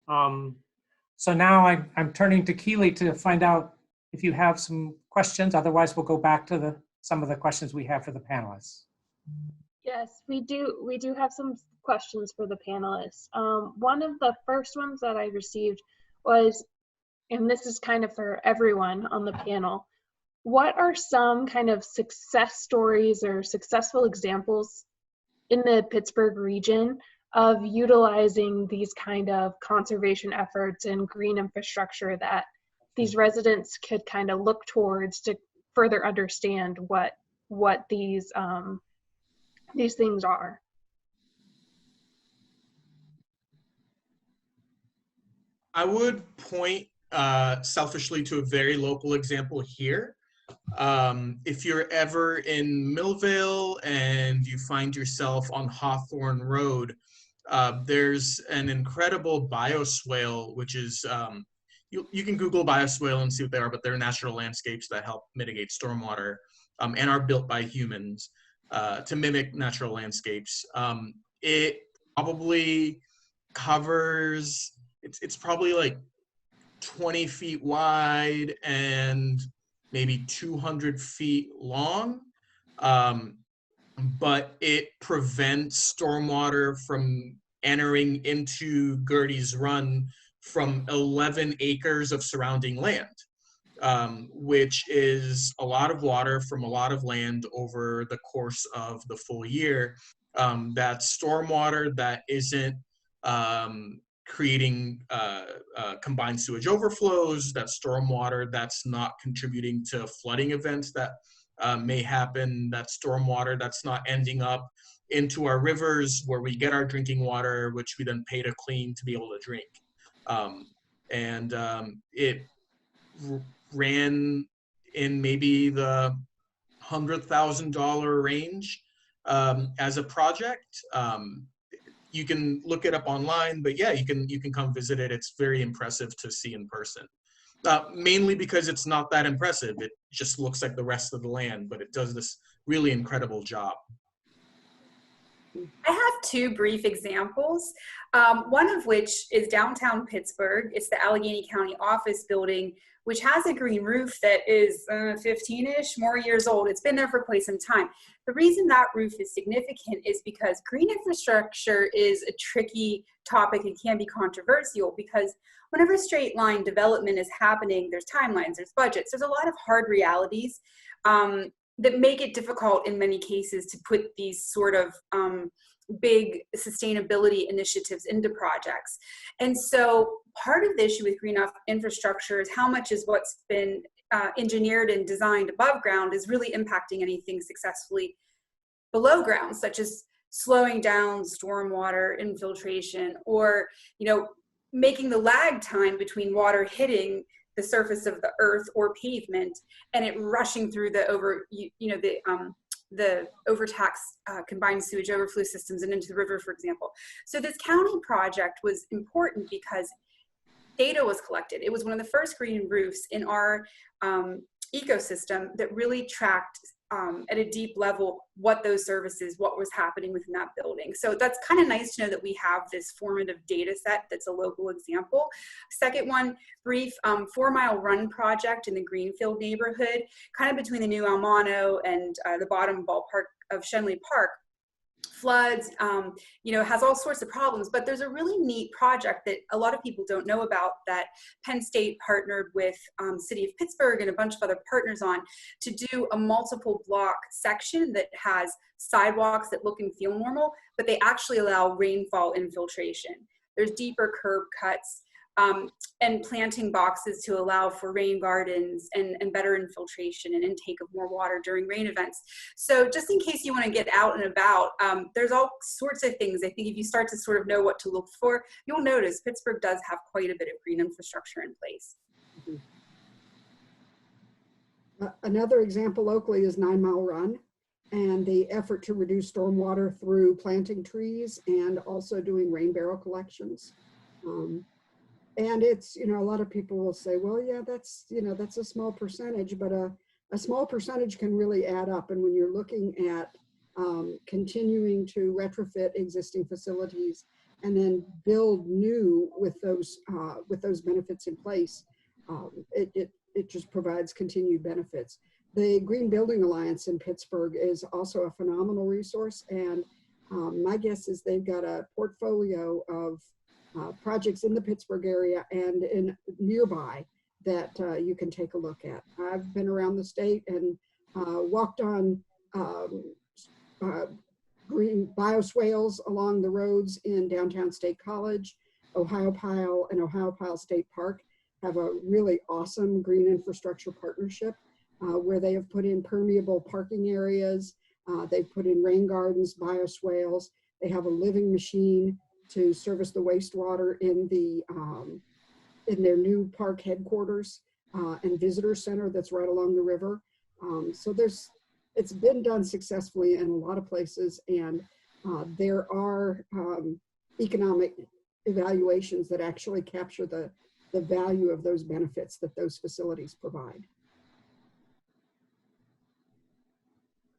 So now I'm turning to Keely to find out if you have some questions. Otherwise, we'll go back to some of the questions we have for the panelists. Yes, we do have some questions for the panelists. One of the first ones that I received was, and this is kind of for everyone on the panel, what are some kind of success stories or successful examples in the Pittsburgh region of utilizing these kind of conservation efforts and green infrastructure that these residents could kind of look towards to further understand what these things are? I would point selfishly to a very local example here. If you're ever in Millvale and you find yourself on Hawthorne Road, there's an incredible bioswale, which is, you can Google bioswale and see what they are, but they're natural landscapes that help mitigate stormwater and are built by humans to mimic natural landscapes. It probably covers, it's probably like 20 feet wide and maybe 200 feet long, but it prevents stormwater from entering into Gertie's Run from 11 acres of surrounding land, which is a lot of water from a lot of land over the course of the full year. That's stormwater that isn't creating combined sewage overflows, that stormwater that's not contributing to flooding events that may happen, that stormwater that's not ending up into our rivers where we get our drinking water, which we then pay to clean to be able to drink. It ran in maybe the $100,000 range as a project. You can look it up online, but yeah, you can come visit it. It's very impressive to see in person. Mainly because it's not that impressive. It just looks like the rest of the land, but it does this really incredible job. I have two brief examples, one of which is downtown Pittsburgh. It's the Allegheny County office building, which has a green roof that is 15-ish more years old. It's been there for quite some time. The reason that roof is significant is because green infrastructure is a tricky topic and can be controversial, because whenever straight line development is happening, there's timelines, there's budgets, there's a lot of hard realities that make it difficult in many cases to put these sort of big sustainability initiatives into projects. And so part of the issue with green infrastructure is how much is what's been engineered and designed above ground is really impacting anything successfully below ground, such as slowing down stormwater infiltration, or making the lag time between water hitting the surface of the earth or pavement and it rushing through the overtaxed combined sewage overflow systems and into the river, for example. So this county project was important because data was collected. It was one of the first green roofs in our ecosystem that really tracked at a deep level what those services, what was happening within that building. So that's kind of nice to know that we have this formative data set that's a local example. Second one, brief 4 Mile Run project in the Greenfield neighborhood, kind of between the New Almano and the bottom ballpark of Shenley Park. Floods, has all sorts of problems, but there's a really neat project that a lot of people don't know about that Penn State partnered with City of Pittsburgh and a bunch of other partners on to do a multiple block section that has sidewalks that look and feel normal, but they actually allow rainfall infiltration. There's deeper curb cuts and planting boxes to allow for rain gardens and better infiltration and intake of more water during rain events. So just in case you want to get out and about, there's all sorts of things. I think if you start to sort of know what to look for, you'll notice Pittsburgh does have quite a bit of green infrastructure in place. Another example locally is 9 Mile Run and the effort to reduce stormwater through planting trees and also doing rain barrel collections. And it's, a lot of people will say, well, yeah, that's a small percentage, but a small percentage can really add up. And when you're looking at continuing to retrofit existing facilities and then build new with those benefits in place, it just provides continued benefits. The Green Building Alliance in Pittsburgh is also a phenomenal resource, and My guess is they've got a portfolio of projects in the Pittsburgh area and in nearby that you can take a look at. I've been around the state and walked on green bioswales along the roads in downtown State College. Ohiopyle and Ohiopyle State Park have a really awesome green infrastructure partnership where they have put in permeable parking areas. They've put in rain gardens, bioswales. They have a living machine to service the wastewater in their new park headquarters and visitor center that's right along the river. So it's been done successfully in a lot of places, and there are economic evaluations that actually capture the value of those benefits that those facilities provide.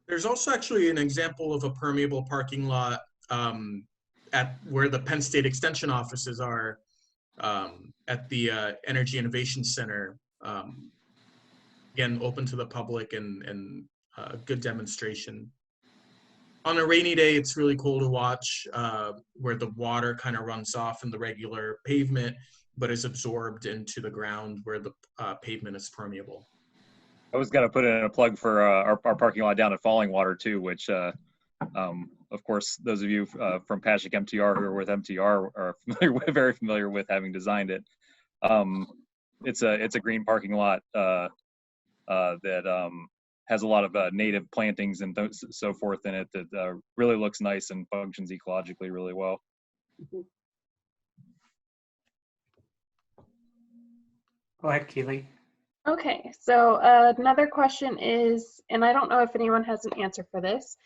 There's also actually an example of a permeable parking lot at where the Penn State Extension offices are at the Energy Innovation Center. Again, open to the public and a good demonstration. On a rainy day, it's really cool to watch where the water kind of runs off in the regular pavement, but is absorbed into the ground where the pavement is permeable. I was going to put in a plug for our parking lot down at Falling Water too, which of course, those of you from Patrick MTR who are with MTR are very familiar with, having designed it. It's a green parking lot that has a lot of native plantings and so forth in it that really looks nice and functions ecologically really well. Go ahead, Keely. Okay, so another question is, and I don't know if anyone has an answer for this,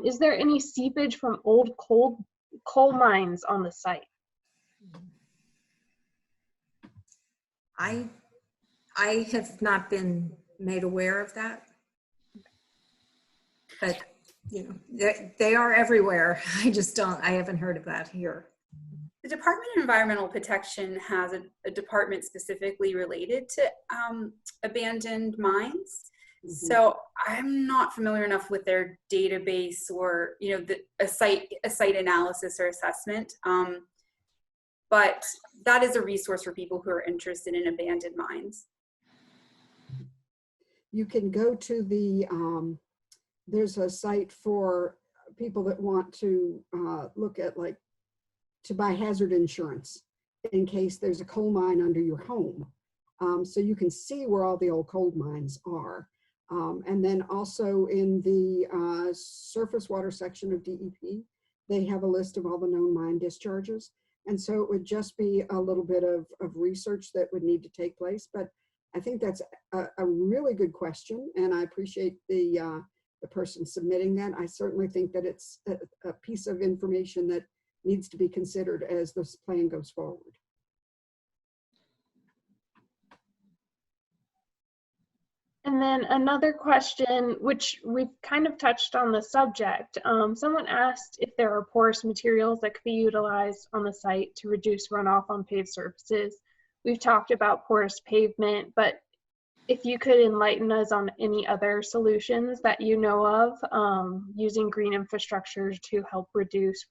is there any seepage from old coal mines on the site? I have not been made aware of that, but you know, they are everywhere. I haven't heard of that here. The Department of Environmental Protection has a department specifically related to abandoned mines. Mm-hmm. So I'm not familiar enough with their database or, you know, a site analysis or assessment. But that is a resource for people who are interested in abandoned mines. You can go to the, there's a site for people that want to look at, like, to buy hazard insurance in case there's a coal mine under your home. So you can see where all the old coal mines are. And then also in the surface water section of DEP, they have a list of all the known mine discharges. And so it would just be a little bit of research that would need to take place. But I think that's a really good question. And I appreciate the person submitting that. I certainly think that it's a piece of information that needs to be considered as this plan goes forward. And then another question, which we've kind of touched on the subject. Someone asked if there are porous materials that could be utilized on the site to reduce runoff on paved surfaces. We've talked about porous pavement, but if you could enlighten us on any other solutions that you know of using green infrastructure to help reduce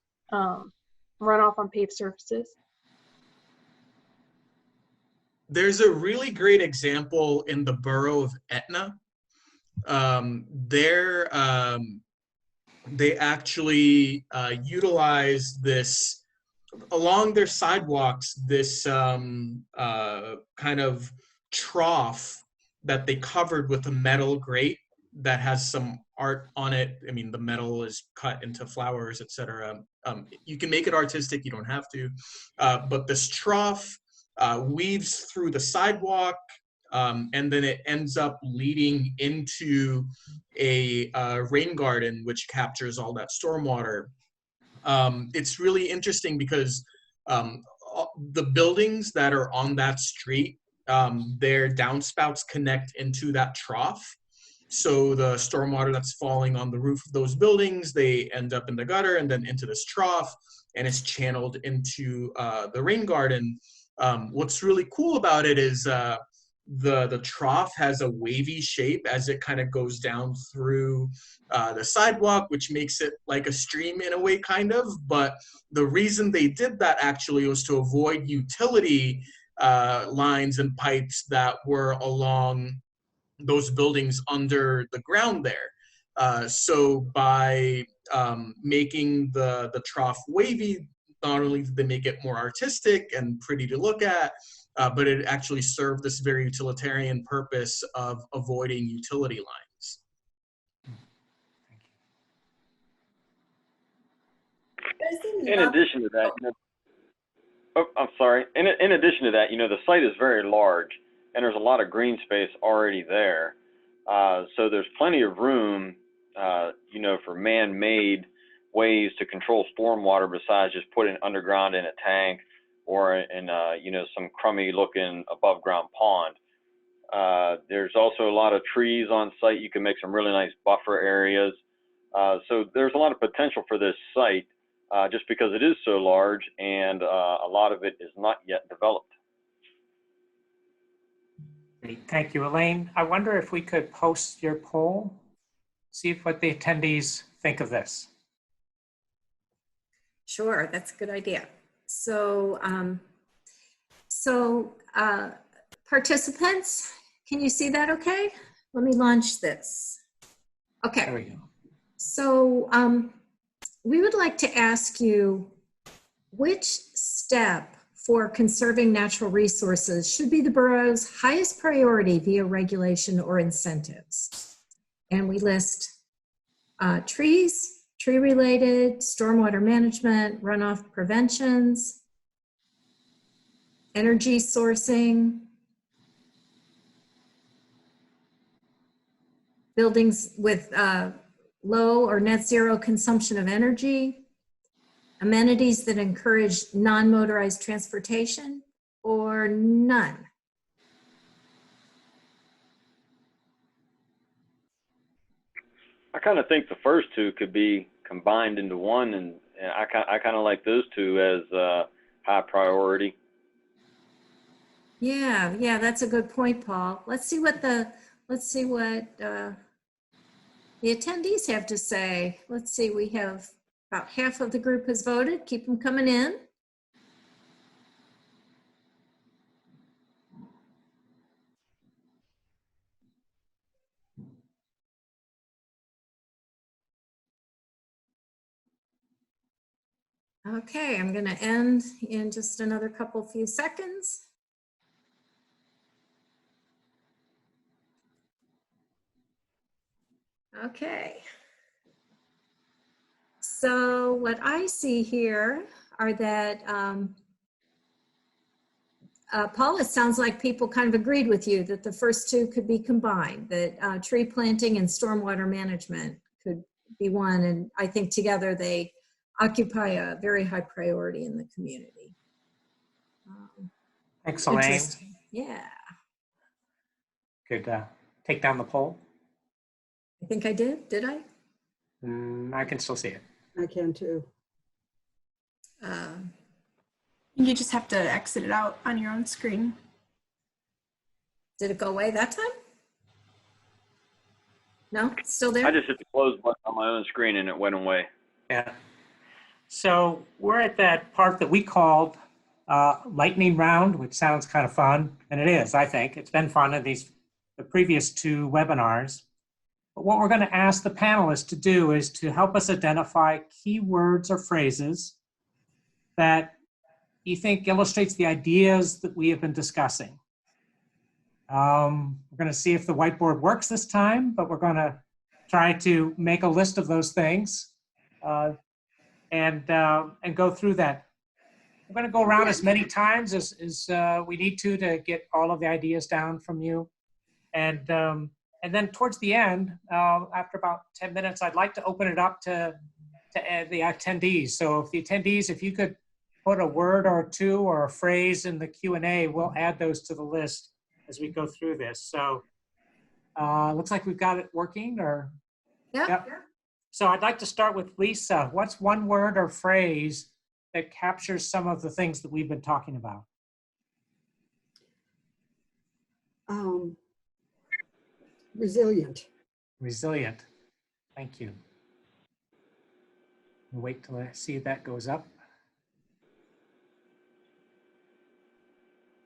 runoff on paved surfaces. There's a really great example in the borough of Etna. They actually utilize this along their sidewalks, this kind of trough that they covered with a metal grate that has some art on it. I mean, the metal is cut into flowers, etc. You can make it artistic, you don't have to. But this trough weaves through the sidewalk, and then it ends up leading into a rain garden, which captures all that stormwater. It's really interesting because the buildings that are on that street, their downspouts connect into that trough. So the stormwater that's falling on the roof of those buildings, they end up in the gutter and then into this trough, and it's channeled into the rain garden. What's really cool about it is the trough has a wavy shape as it kind of goes down through the sidewalk, which makes it like a stream in a way, kind of. But the reason they did that actually was to avoid utility lines and pipes that were along those buildings under the ground there. So by making the trough wavy, not only did they make it more artistic and pretty to look at, but it actually served this very utilitarian purpose of avoiding utility lines. In addition to that, I'm sorry. In addition to that, the site is very large, and there's a lot of green space already there. So there's plenty of room, for man-made ways to control stormwater besides just putting it underground in a tank or in, some crummy-looking above-ground pond. There's also a lot of trees on site. You can make some really nice buffer areas. So there's a lot of potential for this site just because it is so large and a lot of it is not yet developed. Great. Thank you, Elaine. I wonder if we could post your poll, see what the attendees think of this. Sure, that's a good idea. So, participants, can you see that okay? Let me launch this. Okay. There we go. So we would like to ask you which step for conserving natural resources should be the borough's highest priority via regulation or incentives. And we list trees, tree-related, stormwater management, runoff preventions, energy sourcing, buildings with low or net zero consumption of energy, amenities that encourage non-motorized transportation, or none. I kind of think the first two could be combined into one, and I kind of like those two as high priority. Yeah, that's a good point, Paul. Let's see what the attendees have to say. Let's see, we have about half of the group has voted. Keep them coming in. Okay, I'm going to end in just another few seconds. Okay. So what I see here are that, Paul, it sounds like people kind of agreed with you that the first two could be combined, that tree planting and stormwater management could be one. And I think together they occupy a very high priority in the community. Thanks, Elaine. Yeah. Could take down the poll. I think I did. Did I? I can still see it. I can too. You just have to exit it out on your own screen. Did it go away that time? No, it's still there? I just hit the close button on my own screen and it went away. Yeah. So we're at that part that we called lightning round, which sounds kind of fun, and it is, I think. It's been fun in the previous two webinars. But what we're going to ask the panelists to do is to help us identify keywords or phrases that you think illustrates the ideas that we have been discussing. We're going to see if the whiteboard works this time, but we're going to try to make a list of those things and go through that. We're going to go around as many times as we need to get all of the ideas down from you. And then towards the end, after about 10 minutes, I'd like to open it up to the attendees. So if the attendees, if you could put a word or two or a phrase in the Q&A, we'll add those to the list as we go through this. So looks like we've got it working, or? Yep. So I'd like to start with Lisa. What's one word or phrase that captures some of the things that we've been talking about? Um, resilient. Resilient. Thank you. We'll wait till I see if that goes up.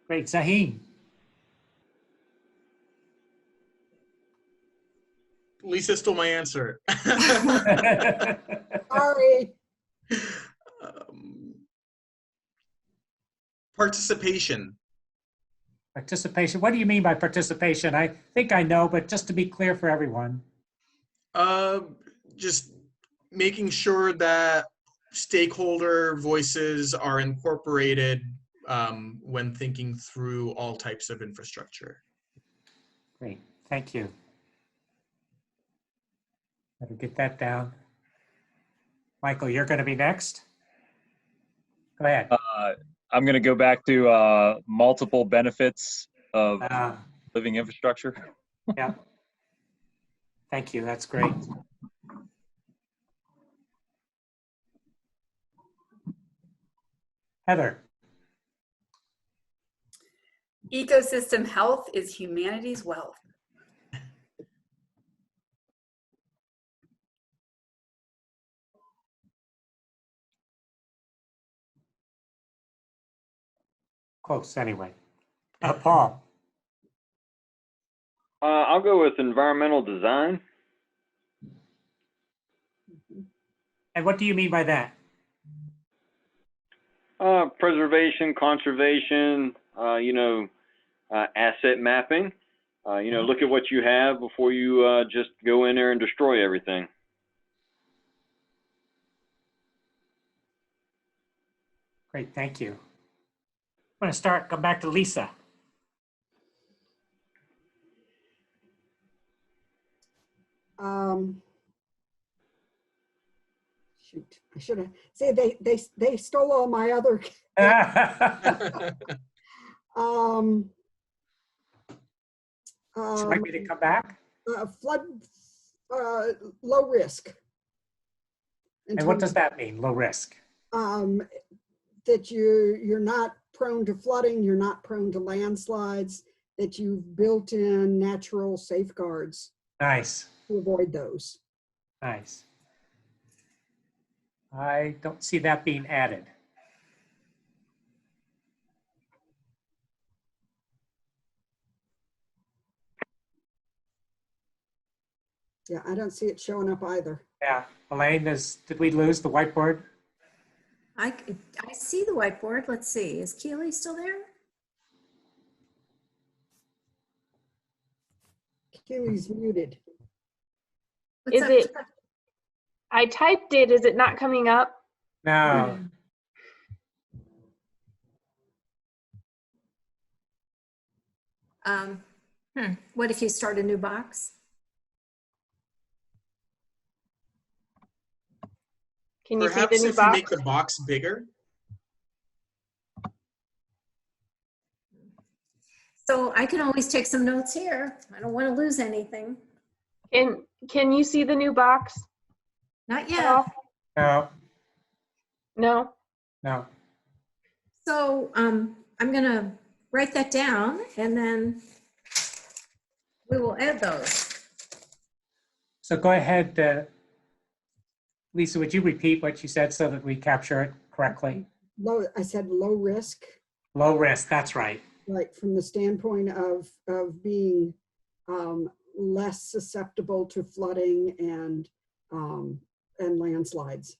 Great, Zaheen. Lisa stole my answer. Sorry. Participation. Participation. What do you mean by participation? I think I know, but just to be clear for everyone. Just making sure that stakeholder voices are incorporated when thinking through all types of infrastructure. Great, thank you. Better get that down. Michael, you're going to be next. Go ahead. I'm going to go back to multiple benefits of living infrastructure. Yeah. Thank you. That's great. Heather. Ecosystem health is humanity's wealth. Close anyway. Paul. I'll go with environmental design. And what do you mean by that? Preservation, conservation, asset mapping. Look at what you have before you just go in there and destroy everything. Great, thank you. I'm going to come back to Lisa. Shoot, I should have said they stole all my other. Would you like me to come back? Flood, low risk. And what does that mean, low risk? That you're not prone to flooding, you're not prone to landslides, that you've built in natural safeguards. Nice. To avoid those. Nice. I don't see that being added. Yeah, I don't see it showing up either. Yeah, Elaine, did we lose the whiteboard? I see the whiteboard. Let's see. Is Keely still there? Keely's muted. What's Is up? it? I typed it. Is it not coming up? No. What if you start a new box? Can you Perhaps see the new if you box? make the box bigger. So I can always take some notes here. I don't want to lose anything. Can you see the new box? Not at yet. all? No. No. No. So I'm going to write that down and then we will add those. So go ahead, Lisa, would you repeat what you said so that we capture it correctly? I said low risk. Low risk, that's right. Right, from the standpoint of being less susceptible to flooding and landslides.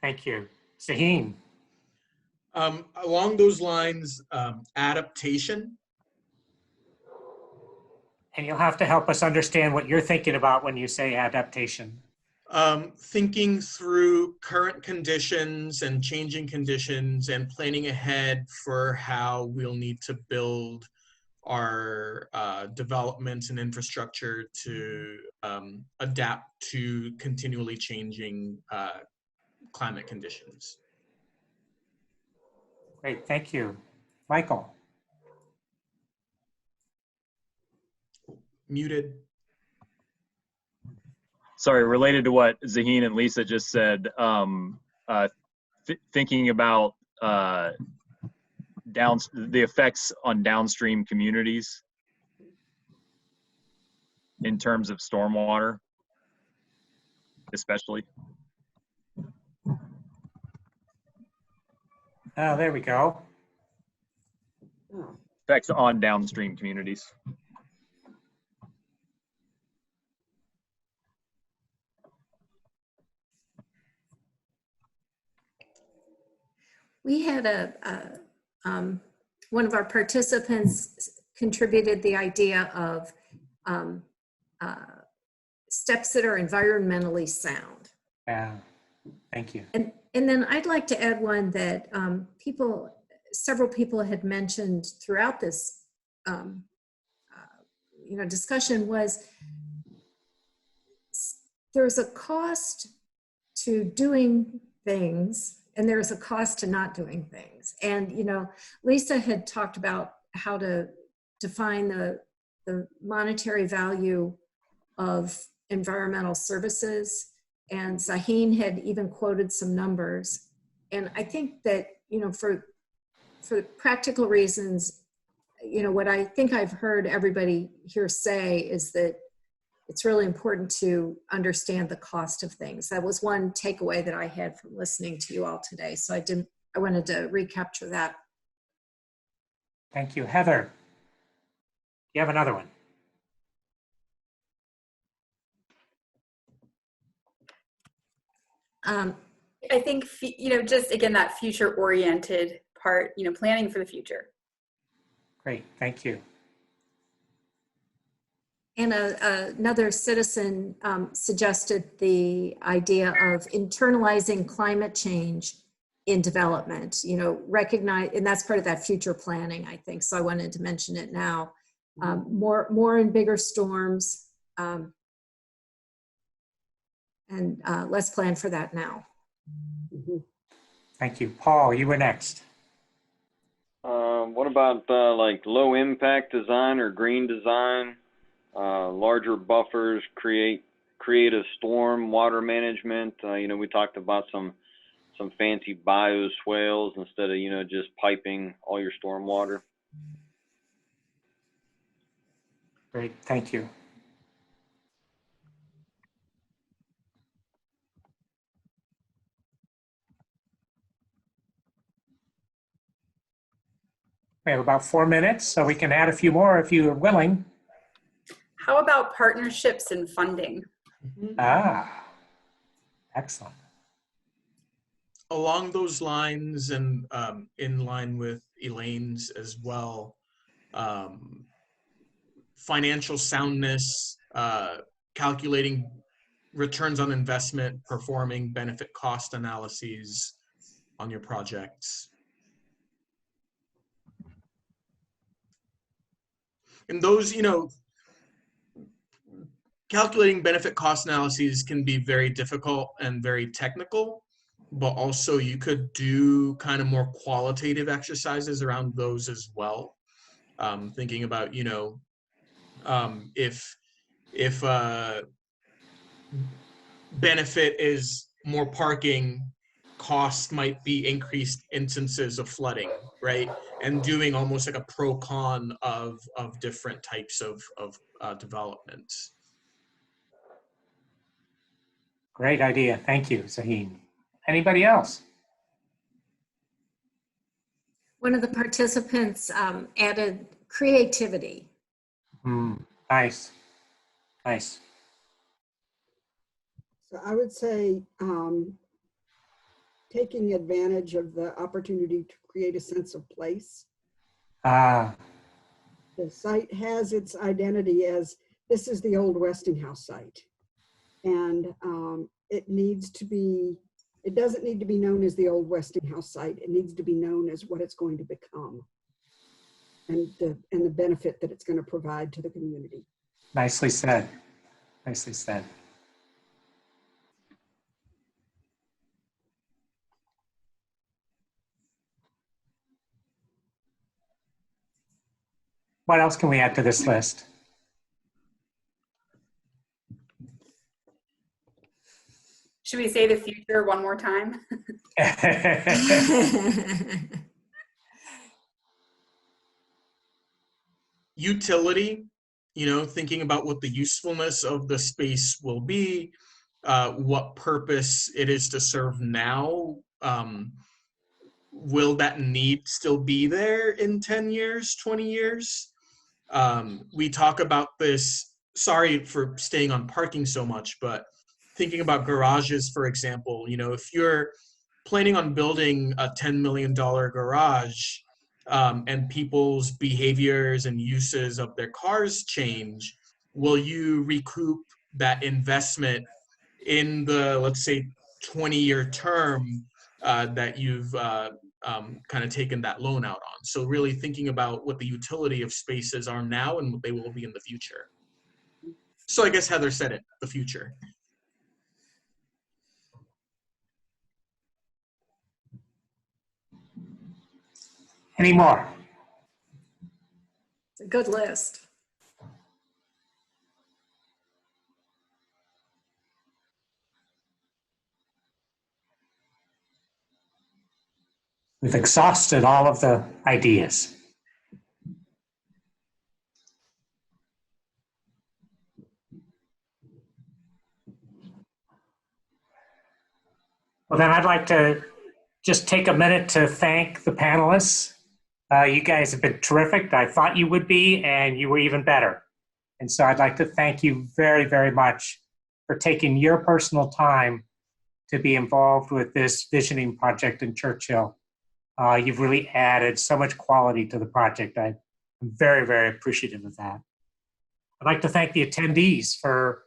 Thank you. Zaheen. Along those lines, adaptation. And you'll have to help us understand what you're thinking about when you say adaptation. Thinking through current conditions and changing conditions and planning ahead for how we'll need to build our developments and infrastructure to adapt to continually changing climate conditions. Great, thank you. Michael. Muted. Sorry, related to what Zaheen and Lisa just said, thinking about the effects on downstream communities in terms of stormwater, especially. Oh, there we go. Oh, Effects on downstream communities. We had one of our participants contributed the idea of steps that are environmentally sound. Yeah, thank you. And then I'd like to add one that several people had mentioned throughout this discussion was there's a cost to doing things and there's a cost to not doing things. And, Lisa had talked about how to define the monetary value of environmental services. And Zaheen had even quoted some numbers. And I think that, for practical reasons, what I think I've heard everybody here say is that it's really important to understand the cost of things. That was one takeaway that I had from listening to you all today. So I wanted to recapture that. Thank you. Heather, you have another one. I think, just again, that future oriented part, planning for the future. Great, thank you. And another citizen suggested the idea of internalizing climate change in development, recognize, and that's part of that future planning, I think. So I wanted to mention it now. More and bigger storms, and let's plan for that now. Thank you. Paul, you were next. What about like low impact design or green design? Larger buffers, creative storm water management. We talked about some fancy bioswales instead of just piping all your storm water. Great, thank you. We have about 4 minutes, so we can add a few more if you are willing. How about partnerships and funding? Ah, excellent. Along those lines and in line with Elaine's as well, financial soundness, calculating returns on investment, performing benefit cost analyses on your projects. And those, calculating benefit cost analyses can be very difficult and very technical, but also you could do kind of more qualitative exercises around those as well. Thinking about, if benefit is more parking, cost might be increased instances of flooding, right? And doing almost like a pro-con of different types of developments. Great idea. Thank you, Zaheen. Anybody else? One of the participants added creativity. Nice. Nice. so I would say taking advantage of the opportunity to create a sense of place. Ah, The site has its identity as this is the old Westinghouse site. And it doesn't need to be known as the old Westinghouse site. It needs to be known as what it's going to become and the benefit that it's going to provide to the community. nicely said. Nicely said. What else can we add to this list? Should we say the future one more time? Utility, thinking about what the usefulness of the space will be, what purpose it is to serve now. Will that need still be there in 10 years, 20 years? We talk about this, sorry for staying on parking so much, but thinking about garages, for example, if you're planning on building a $10 million garage, and people's behaviors and uses of their cars change, will you recoup that investment in the, let's say, 20-year term that you've kind of taken that loan out on? So really thinking about what the utility of spaces are now and what they will be in the future. So I guess Heather said it, the future. Any more? It's a good list. We've exhausted all of the ideas. Well, then I'd like to just take a minute to thank the panelists. You guys have been terrific. I thought you would be, and you were even better. And so I'd like to thank you very, very much for taking your personal time to be involved with this visioning project in Churchill. You've really added so much quality to the project. I'm very, very appreciative of that. I'd like to thank the attendees for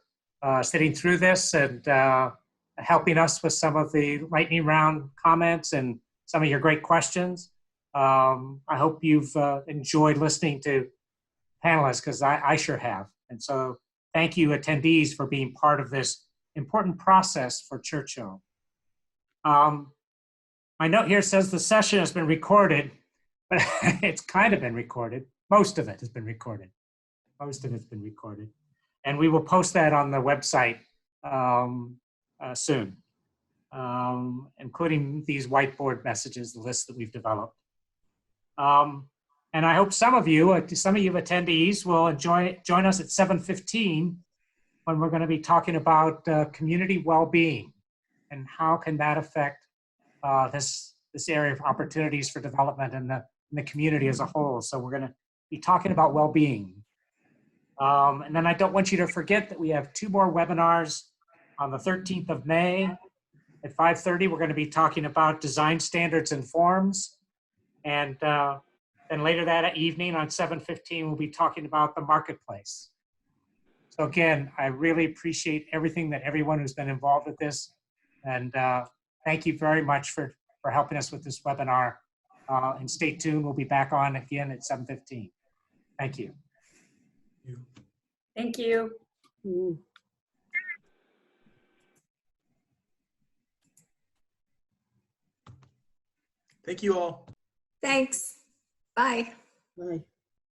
sitting through this and helping us with some of the lightning round comments and some of your great questions. I hope you've enjoyed listening to panelists, because I sure have. And so thank you, attendees, for being part of this important process for Churchill. My note here says the session has been recorded, but it's kind of been recorded. Most of it has been recorded. Most of it's been recorded. And we will post that on the website soon, including these whiteboard messages, the list that we've developed. And I hope some of you attendees will join us at 7:15 when we're going to be talking about community well-being and how can that affect this area of opportunities for development in the community as a whole. So we're going to be talking about well-being. And then I don't want you to forget that we have 2 more webinars on the 13th of May at 5:30. We're going to be talking about design standards and forms. And then later that evening on 7:15, we'll be talking about the marketplace. So again, I really appreciate everything that everyone who's been involved with this. And thank you very much for helping us with this webinar. And stay tuned. We'll be back on again at 7:15. Thank you. Thank you. Thank you all. Thanks. Bye. Bye.